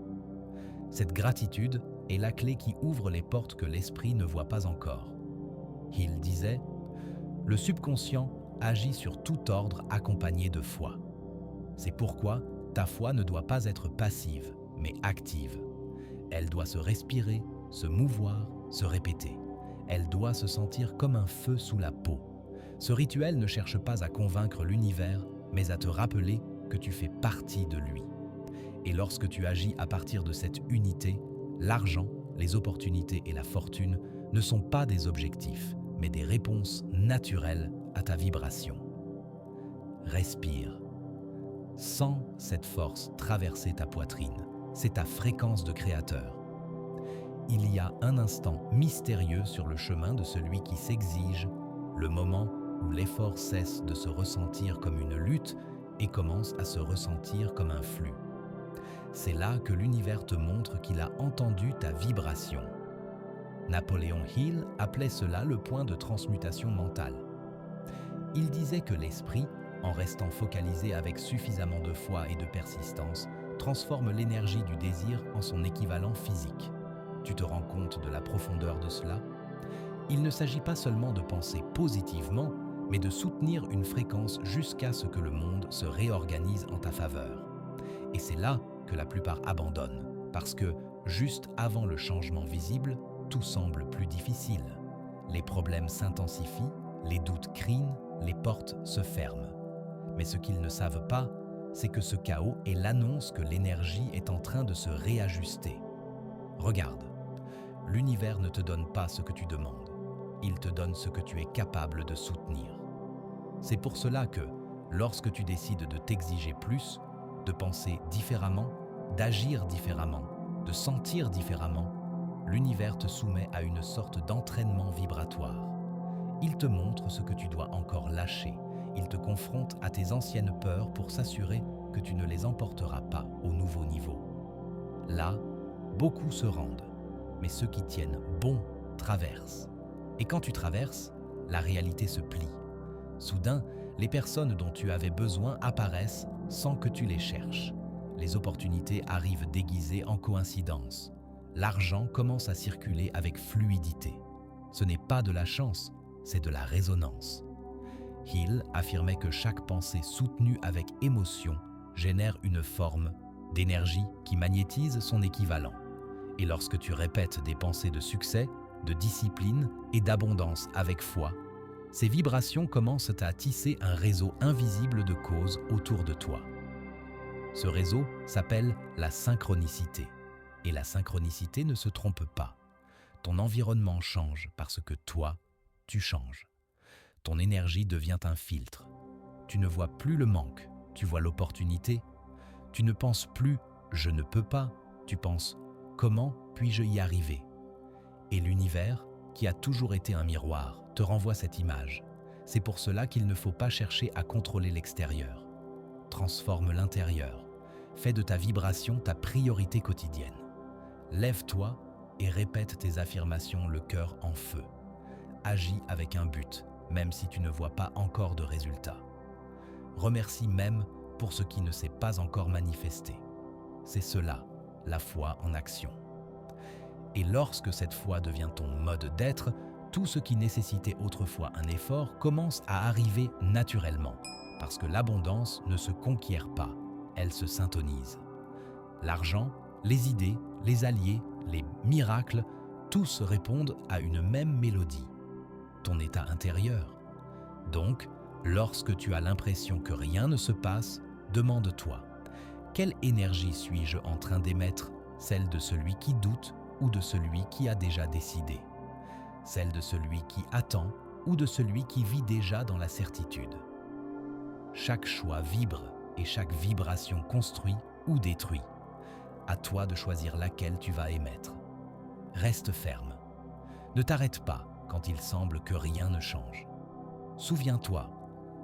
Cette gratitude est la clé qui ouvre les portes que l'esprit ne voit pas encore. Hill disait « Le subconscient agit sur tout ordre accompagné de foi. C'est pourquoi ta foi ne doit pas être passive, mais active. Elle doit se respirer, se mouvoir, se répéter. Elle doit se sentir comme un feu sous la peau. Ce rituel ne cherche pas à convaincre l'univers, mais à te rappeler que tu fais partie de lui. Et lorsque tu agis à partir de cette unité, l'argent, les opportunités et la fortune ne sont pas des objectifs, mais des réponses naturelles à ta vibration. Respire. Sens cette force traverser ta poitrine. C'est ta fréquence de créateur. Il y a un instant mystérieux sur le chemin de celui qui s'exige, le moment où l'effort cesse de se ressentir comme une lutte et commence à se ressentir comme un flux. C'est là que l'univers te montre qu'il a entendu ta vibration. Napoléon Hill appelait cela le point de transmutation mentale. Il disait que l'esprit, en restant focalisé avec suffisamment de foi et de persistance, transforme l'énergie du désir en son équivalent physique. Tu te rends compte de la profondeur de cela? Il ne s'agit pas seulement de penser positivement, mais de soutenir une fréquence jusqu'à ce que le monde se réorganise en ta faveur. Et c'est là que la plupart abandonnent, parce que, juste avant le changement visible, tout semble plus difficile. Les problèmes s'intensifient, les doutes crinent, les portes se ferment. Mais ce qu'ils ne savent pas, c'est que ce chaos est l'annonce que l'énergie est en train de se réajuster. Regarde, l'univers ne te donne pas ce que tu demandes. Il te donne ce que tu es capable de soutenir. C'est pour cela que, lorsque tu décides de t'exiger plus, de penser différemment, d'agir différemment, de sentir différemment, l'univers te soumet à une sorte d'entraînement vibratoire. Il te montre ce que tu dois encore lâcher. Il te confronte à tes anciennes peurs pour s'assurer que tu ne les emporteras pas au nouveau niveau. Là, beaucoup se rendent, mais ceux qui tiennent bon traversent. Et quand tu traverses, la réalité se plie. Soudain, les personnes dont tu avais besoin apparaissent sans que tu les cherches. Les opportunités arrivent déguisées en coïncidence. L'argent commence à circuler avec fluidité. Ce n'est pas de la chance, c'est de la résonance. Hill affirmait que chaque pensée soutenue avec émotion génère une forme d'énergie qui magnétise son équivalent. Et lorsque tu répètes des pensées de succès, de discipline et d'abondance avec foi, ces vibrations commencent à tisser un réseau invisible de causes autour de toi. Ce réseau s'appelle la synchronicité. Et la synchronicité ne se trompe pas. Ton environnement change parce que toi, tu changes. Ton énergie devient un filtre. Tu ne vois plus le manque, tu vois l'opportunité. Tu ne penses plus « je ne peux pas », tu penses « comment puis-je y arriver ?» Et l'univers, qui a toujours été un miroir, te renvoie cette image. C'est pour cela qu'il ne faut pas chercher à contrôler l'extérieur. Transforme l'intérieur. Fais de ta vibration ta priorité quotidienne. Lève-toi et répète tes affirmations le cœur en feu. Agis avec un but, même si tu ne vois pas encore de résultat. Remercie même pour ce qui ne s'est pas encore manifesté. C'est cela, la foi en action. Et lorsque cette foi devient ton mode d'être, tout ce qui nécessitait autrefois un effort commence à arriver naturellement, parce que l'abondance ne se conquiert pas, elle se syntonise. L'argent, les idées, les alliés, les miracles, tous répondent à une même mélodie, ton état intérieur. Donc, lorsque tu as l'impression que rien ne se passe, demande-toi, quelle énergie suis-je en train d'émettre, celle de celui qui doute ou de celui qui a déjà décidé, celle de celui qui attend ou de celui qui vit déjà dans la certitude. Chaque choix vibre et chaque vibration construit ou détruit. À toi de choisir laquelle tu vas émettre. Reste ferme. Ne t'arrête pas quand il semble que rien ne change. Souviens-toi,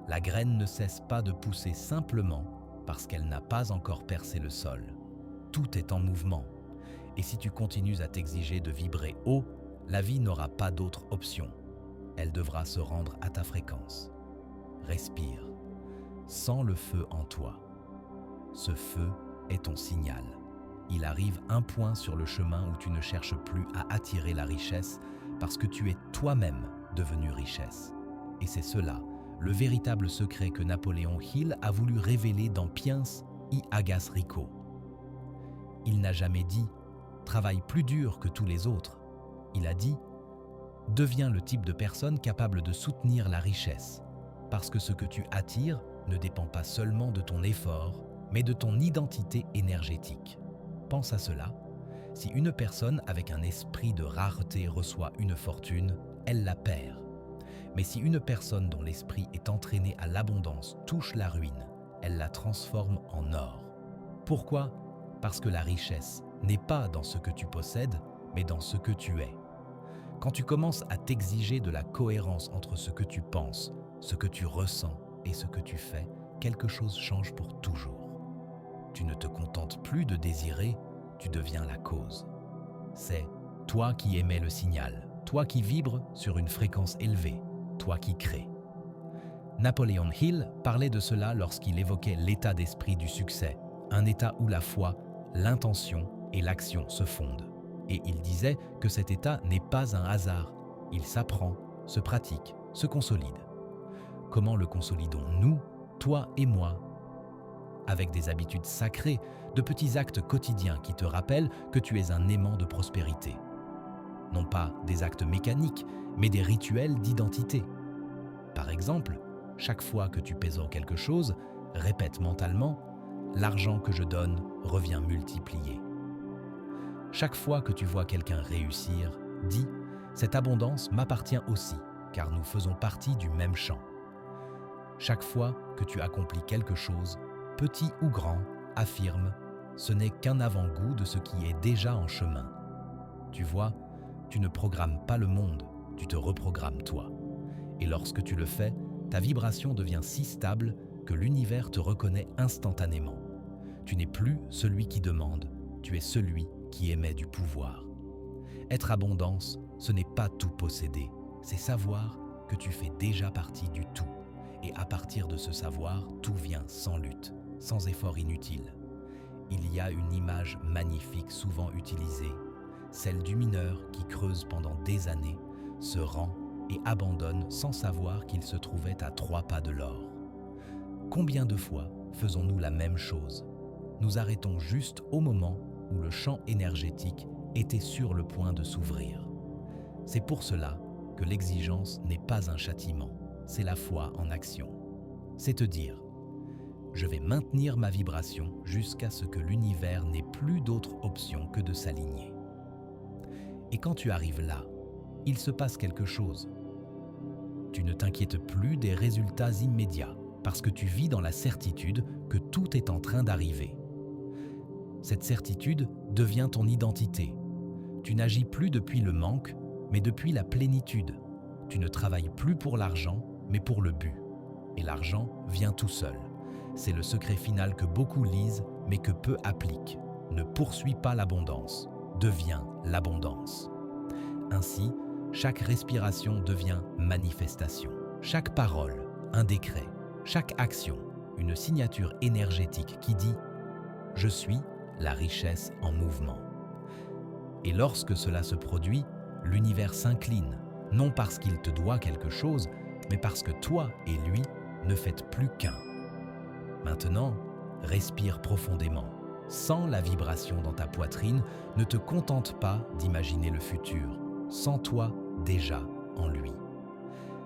la graine ne cesse pas de pousser simplement parce qu'elle n'a pas encore percé le sol. Tout est en mouvement. Et si tu continues à t'exiger de vibrer haut, la vie n'aura pas d'autre option. Elle devra se rendre à ta fréquence. Respire. Sens le feu en toi. Ce feu est ton signal. Il arrive un point sur le chemin où tu ne cherches plus à attirer la richesse parce que tu es toi-même devenu richesse. Et c'est cela, le véritable secret que Napoléon Hill a voulu révéler dans Piens y Hagas Rico. Il n'a jamais dit « travaille plus dur que tous les autres ». Il a dit « deviens le type de personne capable de soutenir la richesse ». Parce que ce que tu attires ne dépend pas seulement de ton effort, mais de ton identité énergétique. Pense à cela. Si une personne avec un esprit de rareté reçoit une fortune, elle la perd. Mais si une personne dont l'esprit est entraîné à l'abondance touche la ruine, elle la transforme en or. Pourquoi ? Parce que la richesse n'est pas dans ce que tu possèdes, mais dans ce que tu es. Quand tu commences à t'exiger de la cohérence entre ce que tu penses, ce que tu ressens et ce que tu fais, quelque chose change pour toujours. Tu ne te contentes plus de désirer, tu deviens la cause. C'est toi qui émets le signal, toi qui vibres sur une fréquence élevée, toi qui crées. Napoléon Hill parlait de cela lorsqu'il évoquait l'état d'esprit du succès, un état où la foi, l'intention et l'action se fondent. Et il disait que cet état n'est pas un hasard, il s'apprend, se pratique, se consolide. Comment le consolidons-nous, toi et moi ? Avec des habitudes sacrées, de petits actes quotidiens qui te rappellent que tu es un aimant de prospérité. Non pas des actes mécaniques, mais des rituels d'identité. Par exemple, chaque fois que tu pèses quelque chose, répète mentalement « l'argent que je donne revient multiplié ». Chaque fois que tu vois quelqu'un réussir, dis « cette abondance m'appartient aussi, car nous faisons partie du même champ ». Chaque fois que tu accomplis quelque chose, petit ou grand, affirme « ce n'est qu'un avant-goût de ce qui est déjà en chemin ». Tu vois, tu ne programmes pas le monde, tu te reprogrammes toi. Et lorsque tu le fais, ta vibration devient si stable que l'univers te reconnaît instantanément. Tu n'es plus celui qui demande, tu es celui qui émet du pouvoir. Être abondance, ce n'est pas tout posséder, c'est savoir que tu fais déjà partie du tout. Et à partir de ce savoir, tout vient sans lutte, sans effort inutile. Il y a une image magnifique souvent utilisée, celle du mineur qui creuse pendant des années, se rend et abandonne sans savoir qu'il se trouvait à 3 pas de l'or. Combien de fois faisons-nous la même chose ? Nous arrêtons juste au moment où le champ énergétique était sur le point de s'ouvrir. C'est pour cela que l'exigence n'est pas un châtiment, c'est la foi en action. C'est te dire, je vais maintenir ma vibration jusqu'à ce que l'univers n'ait plus d'autre option que de s'aligner. Et quand tu arrives là, il se passe quelque chose. Tu ne t'inquiètes plus des résultats immédiats parce que tu vis dans la certitude que tout est en train d'arriver. Cette certitude devient ton identité. Tu n'agis plus depuis le manque, mais depuis la plénitude. Tu ne travailles plus pour l'argent, mais pour le but. Et l'argent vient tout seul. C'est le secret final que beaucoup lisent, mais que peu appliquent. Ne poursuis pas l'abondance, deviens l'abondance. Ainsi, chaque respiration devient manifestation. Chaque parole, un décret. Chaque action, une signature énergétique qui dit « Je suis la richesse en mouvement ». Et lorsque cela se produit, l'univers s'incline, non parce qu'il te doit quelque chose, mais parce que toi et lui ne faites plus qu'un. Maintenant, respire profondément. Sens la vibration dans ta poitrine, ne te contente pas d'imaginer le futur. Sens-toi déjà en lui.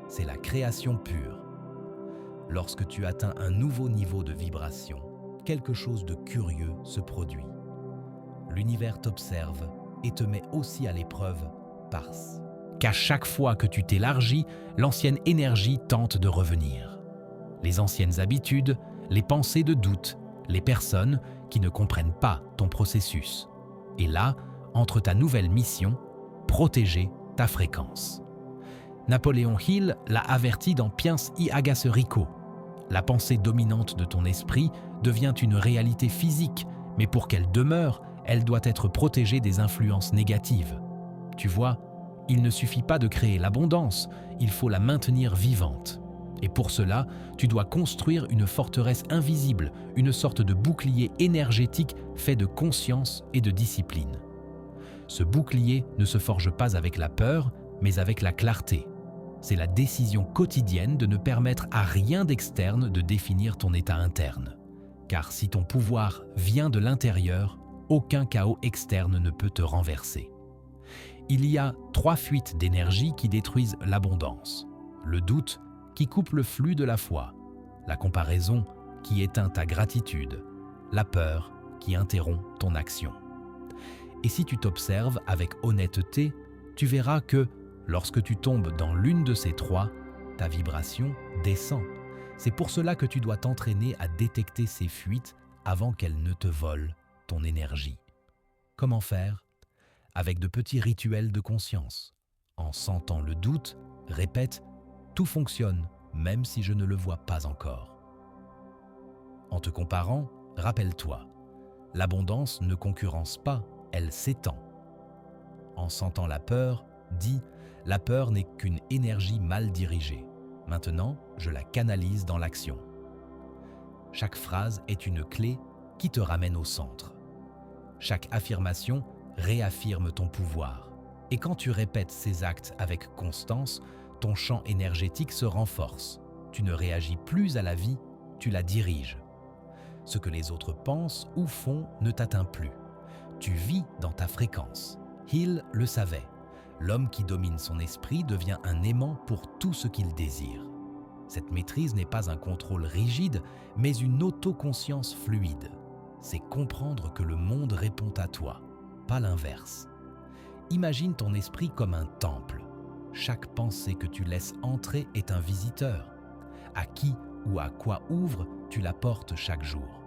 C'est la création pure. Lorsque tu atteins un nouveau niveau de vibration, quelque chose de curieux se produit. L'univers t'observe et te met aussi à l'épreuve parce qu'à chaque fois que tu t'élargis, l'ancienne énergie tente de revenir. Les anciennes habitudes, les pensées de doute, les personnes qui ne comprennent pas ton processus. Et là, entre ta nouvelle mission, protéger ta fréquence. Napoléon Hill l'a averti dans Piens y Agace Rico. La pensée dominante de ton esprit devient une réalité physique, mais pour qu'elle demeure, elle doit être protégée des influences négatives. Tu vois, il ne suffit pas de créer l'abondance, il faut la maintenir vivante. Et pour cela, tu dois construire une forteresse invisible, une sorte de bouclier énergétique fait de conscience et de discipline. Ce bouclier ne se forge pas avec la peur, mais avec la clarté. C'est la décision quotidienne de ne permettre à rien d'externe de définir ton état interne. Car si ton pouvoir vient de l'intérieur, aucun chaos externe ne peut te renverser. Il y a 3 fuites d'énergie qui détruisent l'abondance. Le doute qui coupe le flux de la foi, la comparaison qui éteint ta gratitude, la peur qui interrompt ton action. Et si tu t'observes avec honnêteté, tu verras que lorsque tu tombes dans l'une de ces 3, ta vibration descend. C'est pour cela que tu dois t'entraîner à détecter ces fuites avant qu'elles ne te volent ton énergie. Comment faire? Avec de petits rituels de conscience. En sentant le doute, répète « Tout fonctionne, même si je ne le vois pas encore ». En te comparant, rappelle-toi, l'abondance ne concurrence pas, elle s'étend. En sentant la peur, dis « La peur n'est qu'une énergie mal dirigée. Maintenant, je la canalise dans l'action ». Chaque phrase est une clé qui te ramène au centre. Chaque affirmation réaffirme ton pouvoir. Et quand tu répètes ces actes avec constance, ton champ énergétique se renforce. Tu ne réagis plus à la vie, tu la diriges. Ce que les autres pensent ou font ne t'atteint plus. Tu vis dans ta fréquence. Hill le savait. L'homme qui domine son esprit devient un aimant pour tout ce qu'il désire. Cette maîtrise n'est pas un contrôle rigide, mais une autoconscience fluide. C'est comprendre que le monde répond à toi, pas l'inverse. Imagine ton esprit comme un temple. Chaque pensée que tu laisses entrer est un visiteur. À qui ou à quoi ouvre, tu la portes chaque jour.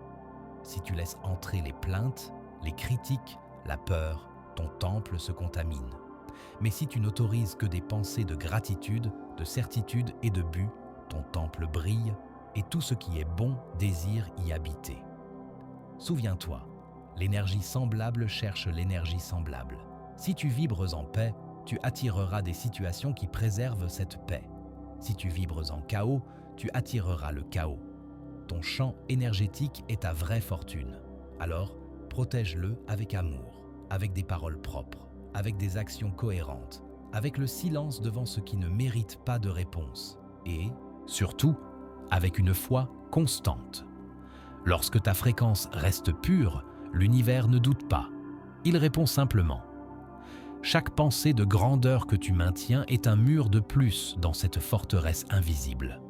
Si tu laisses entrer les plaintes, les critiques, la peur, ton temple se contamine. Mais si tu n'autorises que des pensées de gratitude, de certitude et de but, ton temple brille et tout ce qui est bon désire y habiter. Souviens-toi, l'énergie semblable cherche l'énergie semblable. Si tu vibres en paix, tu attireras des situations qui préservent cette paix. Si tu vibres en chaos, tu attireras le chaos. Ton champ énergétique est ta vraie fortune. Alors, protège-le avec amour, avec des paroles propres, avec des actions cohérentes, avec le silence devant ce qui ne mérite pas de réponse et, surtout, avec une foi constante. Lorsque ta fréquence reste pure, l'univers ne doute pas. Il répond simplement. Chaque pensée de grandeur que tu maintiens est un mur de plus dans cette forteresse invisible.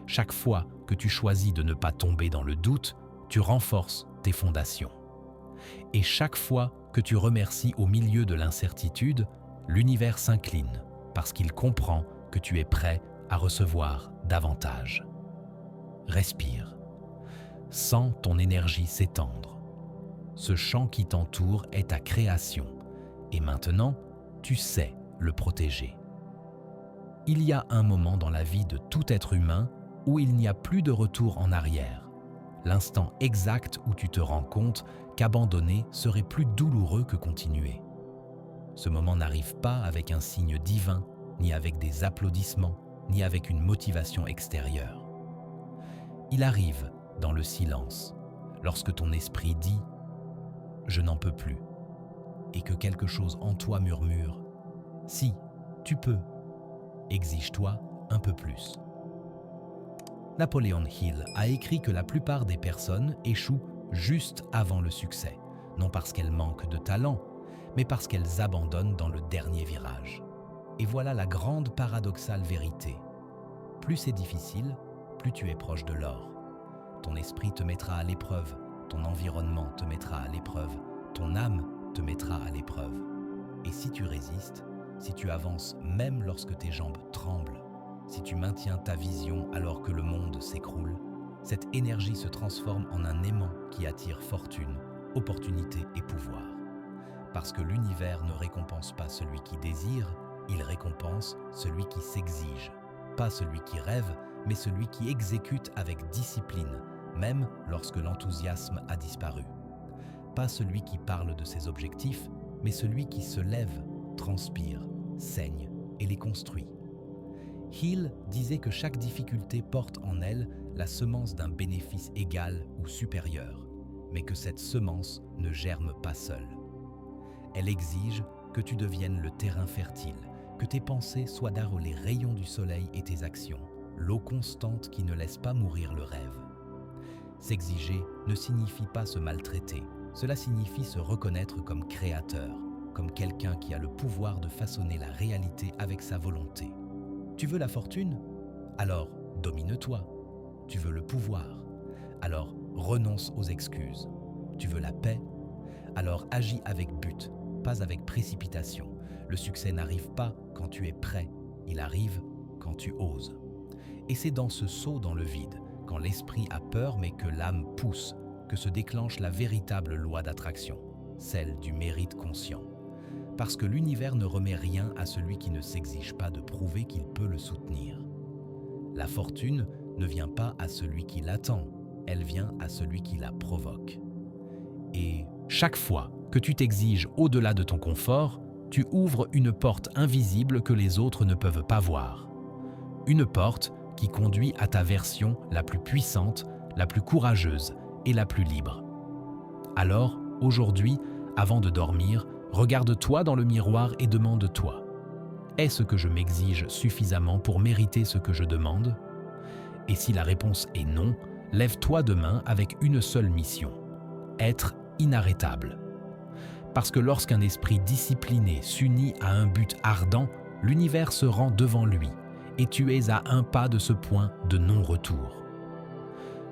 Chaque fois que tu choisis de ne pas tomber dans le doute, tu renforces tes fondations. Et chaque fois que tu remercies au milieu de l'incertitude, l'univers s'incline parce qu'il comprend que tu es prêt à recevoir davantage. Respire. Sens ton énergie s'étendre. Ce champ qui t'entoure est ta création et maintenant, tu sais le protéger. Il y a un moment dans la vie de tout être humain où il n'y a plus de retour en arrière. L'instant exact où tu te rends compte qu'abandonner serait plus douloureux que continuer. Ce moment n'arrive pas avec un signe divin, ni avec des applaudissements, ni avec une motivation extérieure. Il arrive dans le silence, lorsque ton esprit dit « Je n'en peux plus » et que quelque chose en toi murmure « Si, tu peux, exige-toi un peu plus ». Napoleon Hill a écrit que la plupart des personnes échouent juste avant le succès, non parce qu'elles manquent de talent, mais parce qu'elles abandonnent dans le dernier virage. Et voilà la grande paradoxale vérité. Plus c'est difficile, plus tu es proche de l'or. Ton esprit te mettra à l'épreuve, ton environnement te mettra à l'épreuve, ton âme te mettra à l'épreuve. Et si tu résistes, si tu avances même lorsque tes jambes tremblent, si tu maintiens ta vision alors que le monde s'écroule, cette énergie se transforme en un aimant qui attire fortune, opportunité et pouvoir. Parce que l'univers ne récompense pas celui qui désire, il récompense celui qui s'exige. Pas celui qui rêve, mais celui qui exécute avec discipline, même lorsque l'enthousiasme a disparu. Pas celui qui parle de ses objectifs, mais celui qui se lève, transpire, saigne et les construit. Hill disait que chaque difficulté porte en elle la semence d'un bénéfice égal ou supérieur, mais que cette semence ne germe pas seule. Elle exige que tu deviennes le terrain fertile, que tes pensées soient d'art les rayons du soleil et tes actions, l'eau constante qui ne laisse pas mourir le rêve. S'exiger ne signifie pas se maltraiter, cela signifie se reconnaître comme créateur, comme quelqu'un qui a le pouvoir de façonner la réalité avec sa volonté. Tu veux la fortune? Alors domine-toi. Tu veux le pouvoir? Alors renonce aux excuses. Tu veux la paix? Alors agis avec but, pas avec précipitation. Le succès n'arrive pas quand tu es prêt, il arrive quand tu oses. Et c'est dans ce saut dans le vide, quand l'esprit a peur mais que l'âme pousse, que se déclenche la véritable loi d'attraction, celle du mérite conscient. Parce que l'univers ne remet rien à celui qui ne s'exige pas de prouver qu'il peut le soutenir. La fortune ne vient pas à celui qui l'attend, elle vient à celui qui la provoque. Et chaque fois que tu t'exiges au-delà de ton confort, tu ouvres une porte invisible que les autres ne peuvent pas voir. Une porte qui conduit à ta version la plus puissante, la plus courageuse et la plus libre. Alors, aujourd'hui, avant de dormir, regarde-toi dans le miroir et demande-toi: est-ce que je m'exige suffisamment pour mériter ce que je demande? Et si la réponse est non, lève-toi demain avec une seule mission: être inarrêtable. Parce que lorsqu'un esprit discipliné s'unit à un but ardent, l'univers se rend devant lui et tu es à un pas de ce point de non-retour.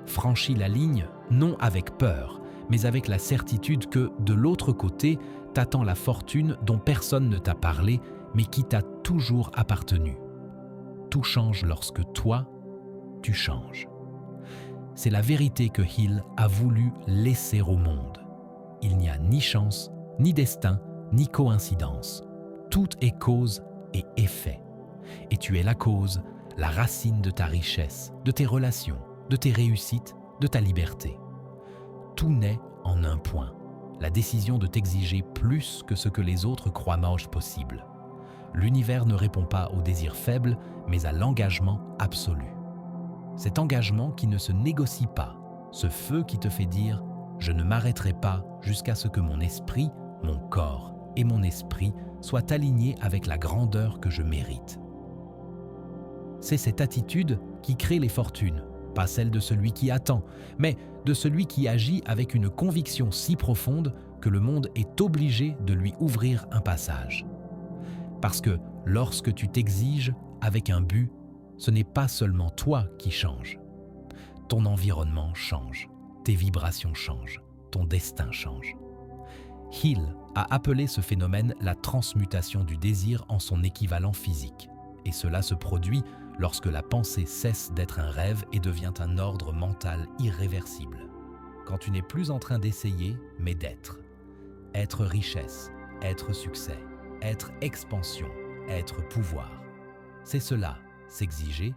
Franchis la ligne, non avec peur, mais avec la certitude que, de l'autre côté, t'attend la fortune dont personne ne t'a parlé, mais qui t'a toujours appartenu. Tout change lorsque toi, tu changes. C'est la vérité que Hill a voulu laisser au monde. Il n'y a ni chance, ni destin, ni coïncidence. Tout est cause et effet. Et tu es la cause, la racine de ta richesse, de tes relations, de tes réussites, de ta liberté. Tout naît en un point, la décision de t'exiger plus que ce que les autres croient moche possible. L'univers ne répond pas au désir faible, mais à l'engagement absolu. Cet engagement qui ne se négocie pas, ce feu qui te fait dire « Je ne m'arrêterai pas jusqu'à ce que mon esprit, mon corps et mon esprit soient alignés avec la grandeur que je mérite. » C'est cette attitude qui crée les fortunes, pas celle de celui qui attend, mais de celui qui agit avec une conviction si profonde que le monde est obligé de lui ouvrir un passage. Parce que lorsque tu t'exiges avec un but, ce n'est pas seulement toi qui changes. Ton environnement change, tes vibrations changent, ton destin change. Hill a appelé ce phénomène la transmutation du désir en son équivalent physique. Et cela se produit lorsque la pensée cesse d'être un rêve et devient un ordre mental irréversible. Quand tu n'es plus en train d'essayer, mais d'être. Être richesse, être succès, être expansion, être pouvoir. C'est cela, s'exiger,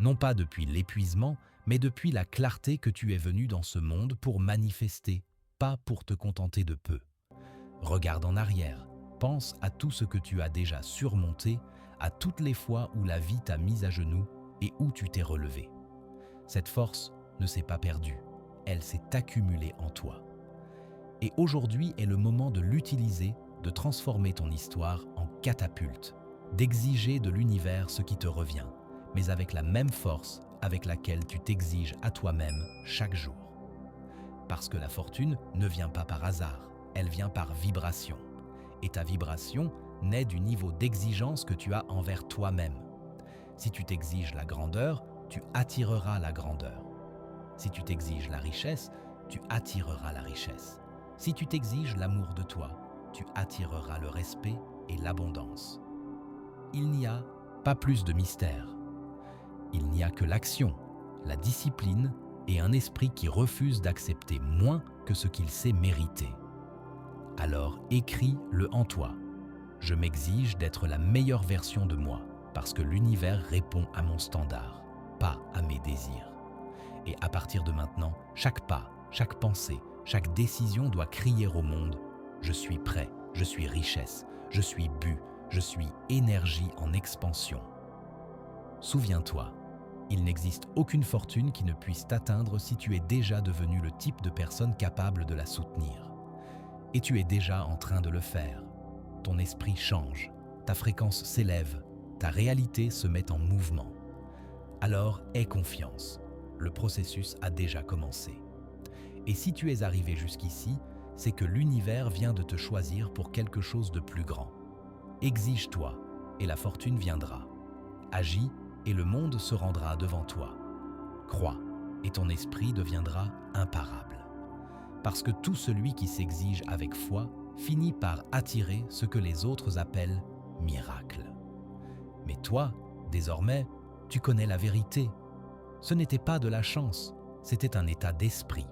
non pas depuis l'épuisement, mais depuis la clarté que tu es venu dans ce monde pour manifester, pas pour te contenter de peu. Regarde en arrière, pense à tout ce que tu as déjà surmonté, à toutes les fois où la vie t'a mis à genoux et où tu t'es relevé. Cette force ne s'est pas perdue, elle s'est accumulée en toi. Et aujourd'hui est le moment de l'utiliser, de transformer ton histoire en catapulte, d'exiger de l'univers ce qui te revient, mais avec la même force avec laquelle tu t'exiges à toi-même chaque jour. Parce que la fortune ne vient pas par hasard, elle vient par vibration. Et ta vibration naît du niveau d'exigence que tu as envers toi-même. Si tu t'exiges la grandeur, tu attireras la grandeur. Si tu t'exiges la richesse, tu attireras la richesse. Si tu t'exiges l'amour de toi, tu attireras le respect et l'abondance. Il n'y a pas plus de mystère. Il n'y a que l'action, la discipline et un esprit qui refuse d'accepter moins que ce qu'il sait mériter. Alors écris-le en toi. Je m'exige d'être la meilleure version de moi parce que l'univers répond à mon standard, pas à mes désirs. Et à partir de maintenant, chaque pas, chaque pensée, chaque décision doit crier au monde « Je suis prêt, je suis richesse, je suis but, je suis énergie en expansion ». Souviens-toi, il n'existe aucune fortune qui ne puisse t'atteindre si tu es déjà devenu le type de personne capable de la soutenir. Et tu es déjà en train de le faire. Ton esprit change, ta fréquence s'élève, ta réalité se met en mouvement. Alors aie confiance, le processus a déjà commencé. Et si tu es arrivé jusqu'ici, c'est que l'univers vient de te choisir pour quelque chose de plus grand. Exige-toi et la fortune viendra. Agis et le monde se rendra devant toi. Crois et ton esprit deviendra imparable. Parce que tout celui qui s'exige avec foi finit par attirer ce que les autres appellent miracle. Mais toi, désormais, tu connais la vérité. Ce n'était pas de la chance, c'était un état d'esprit.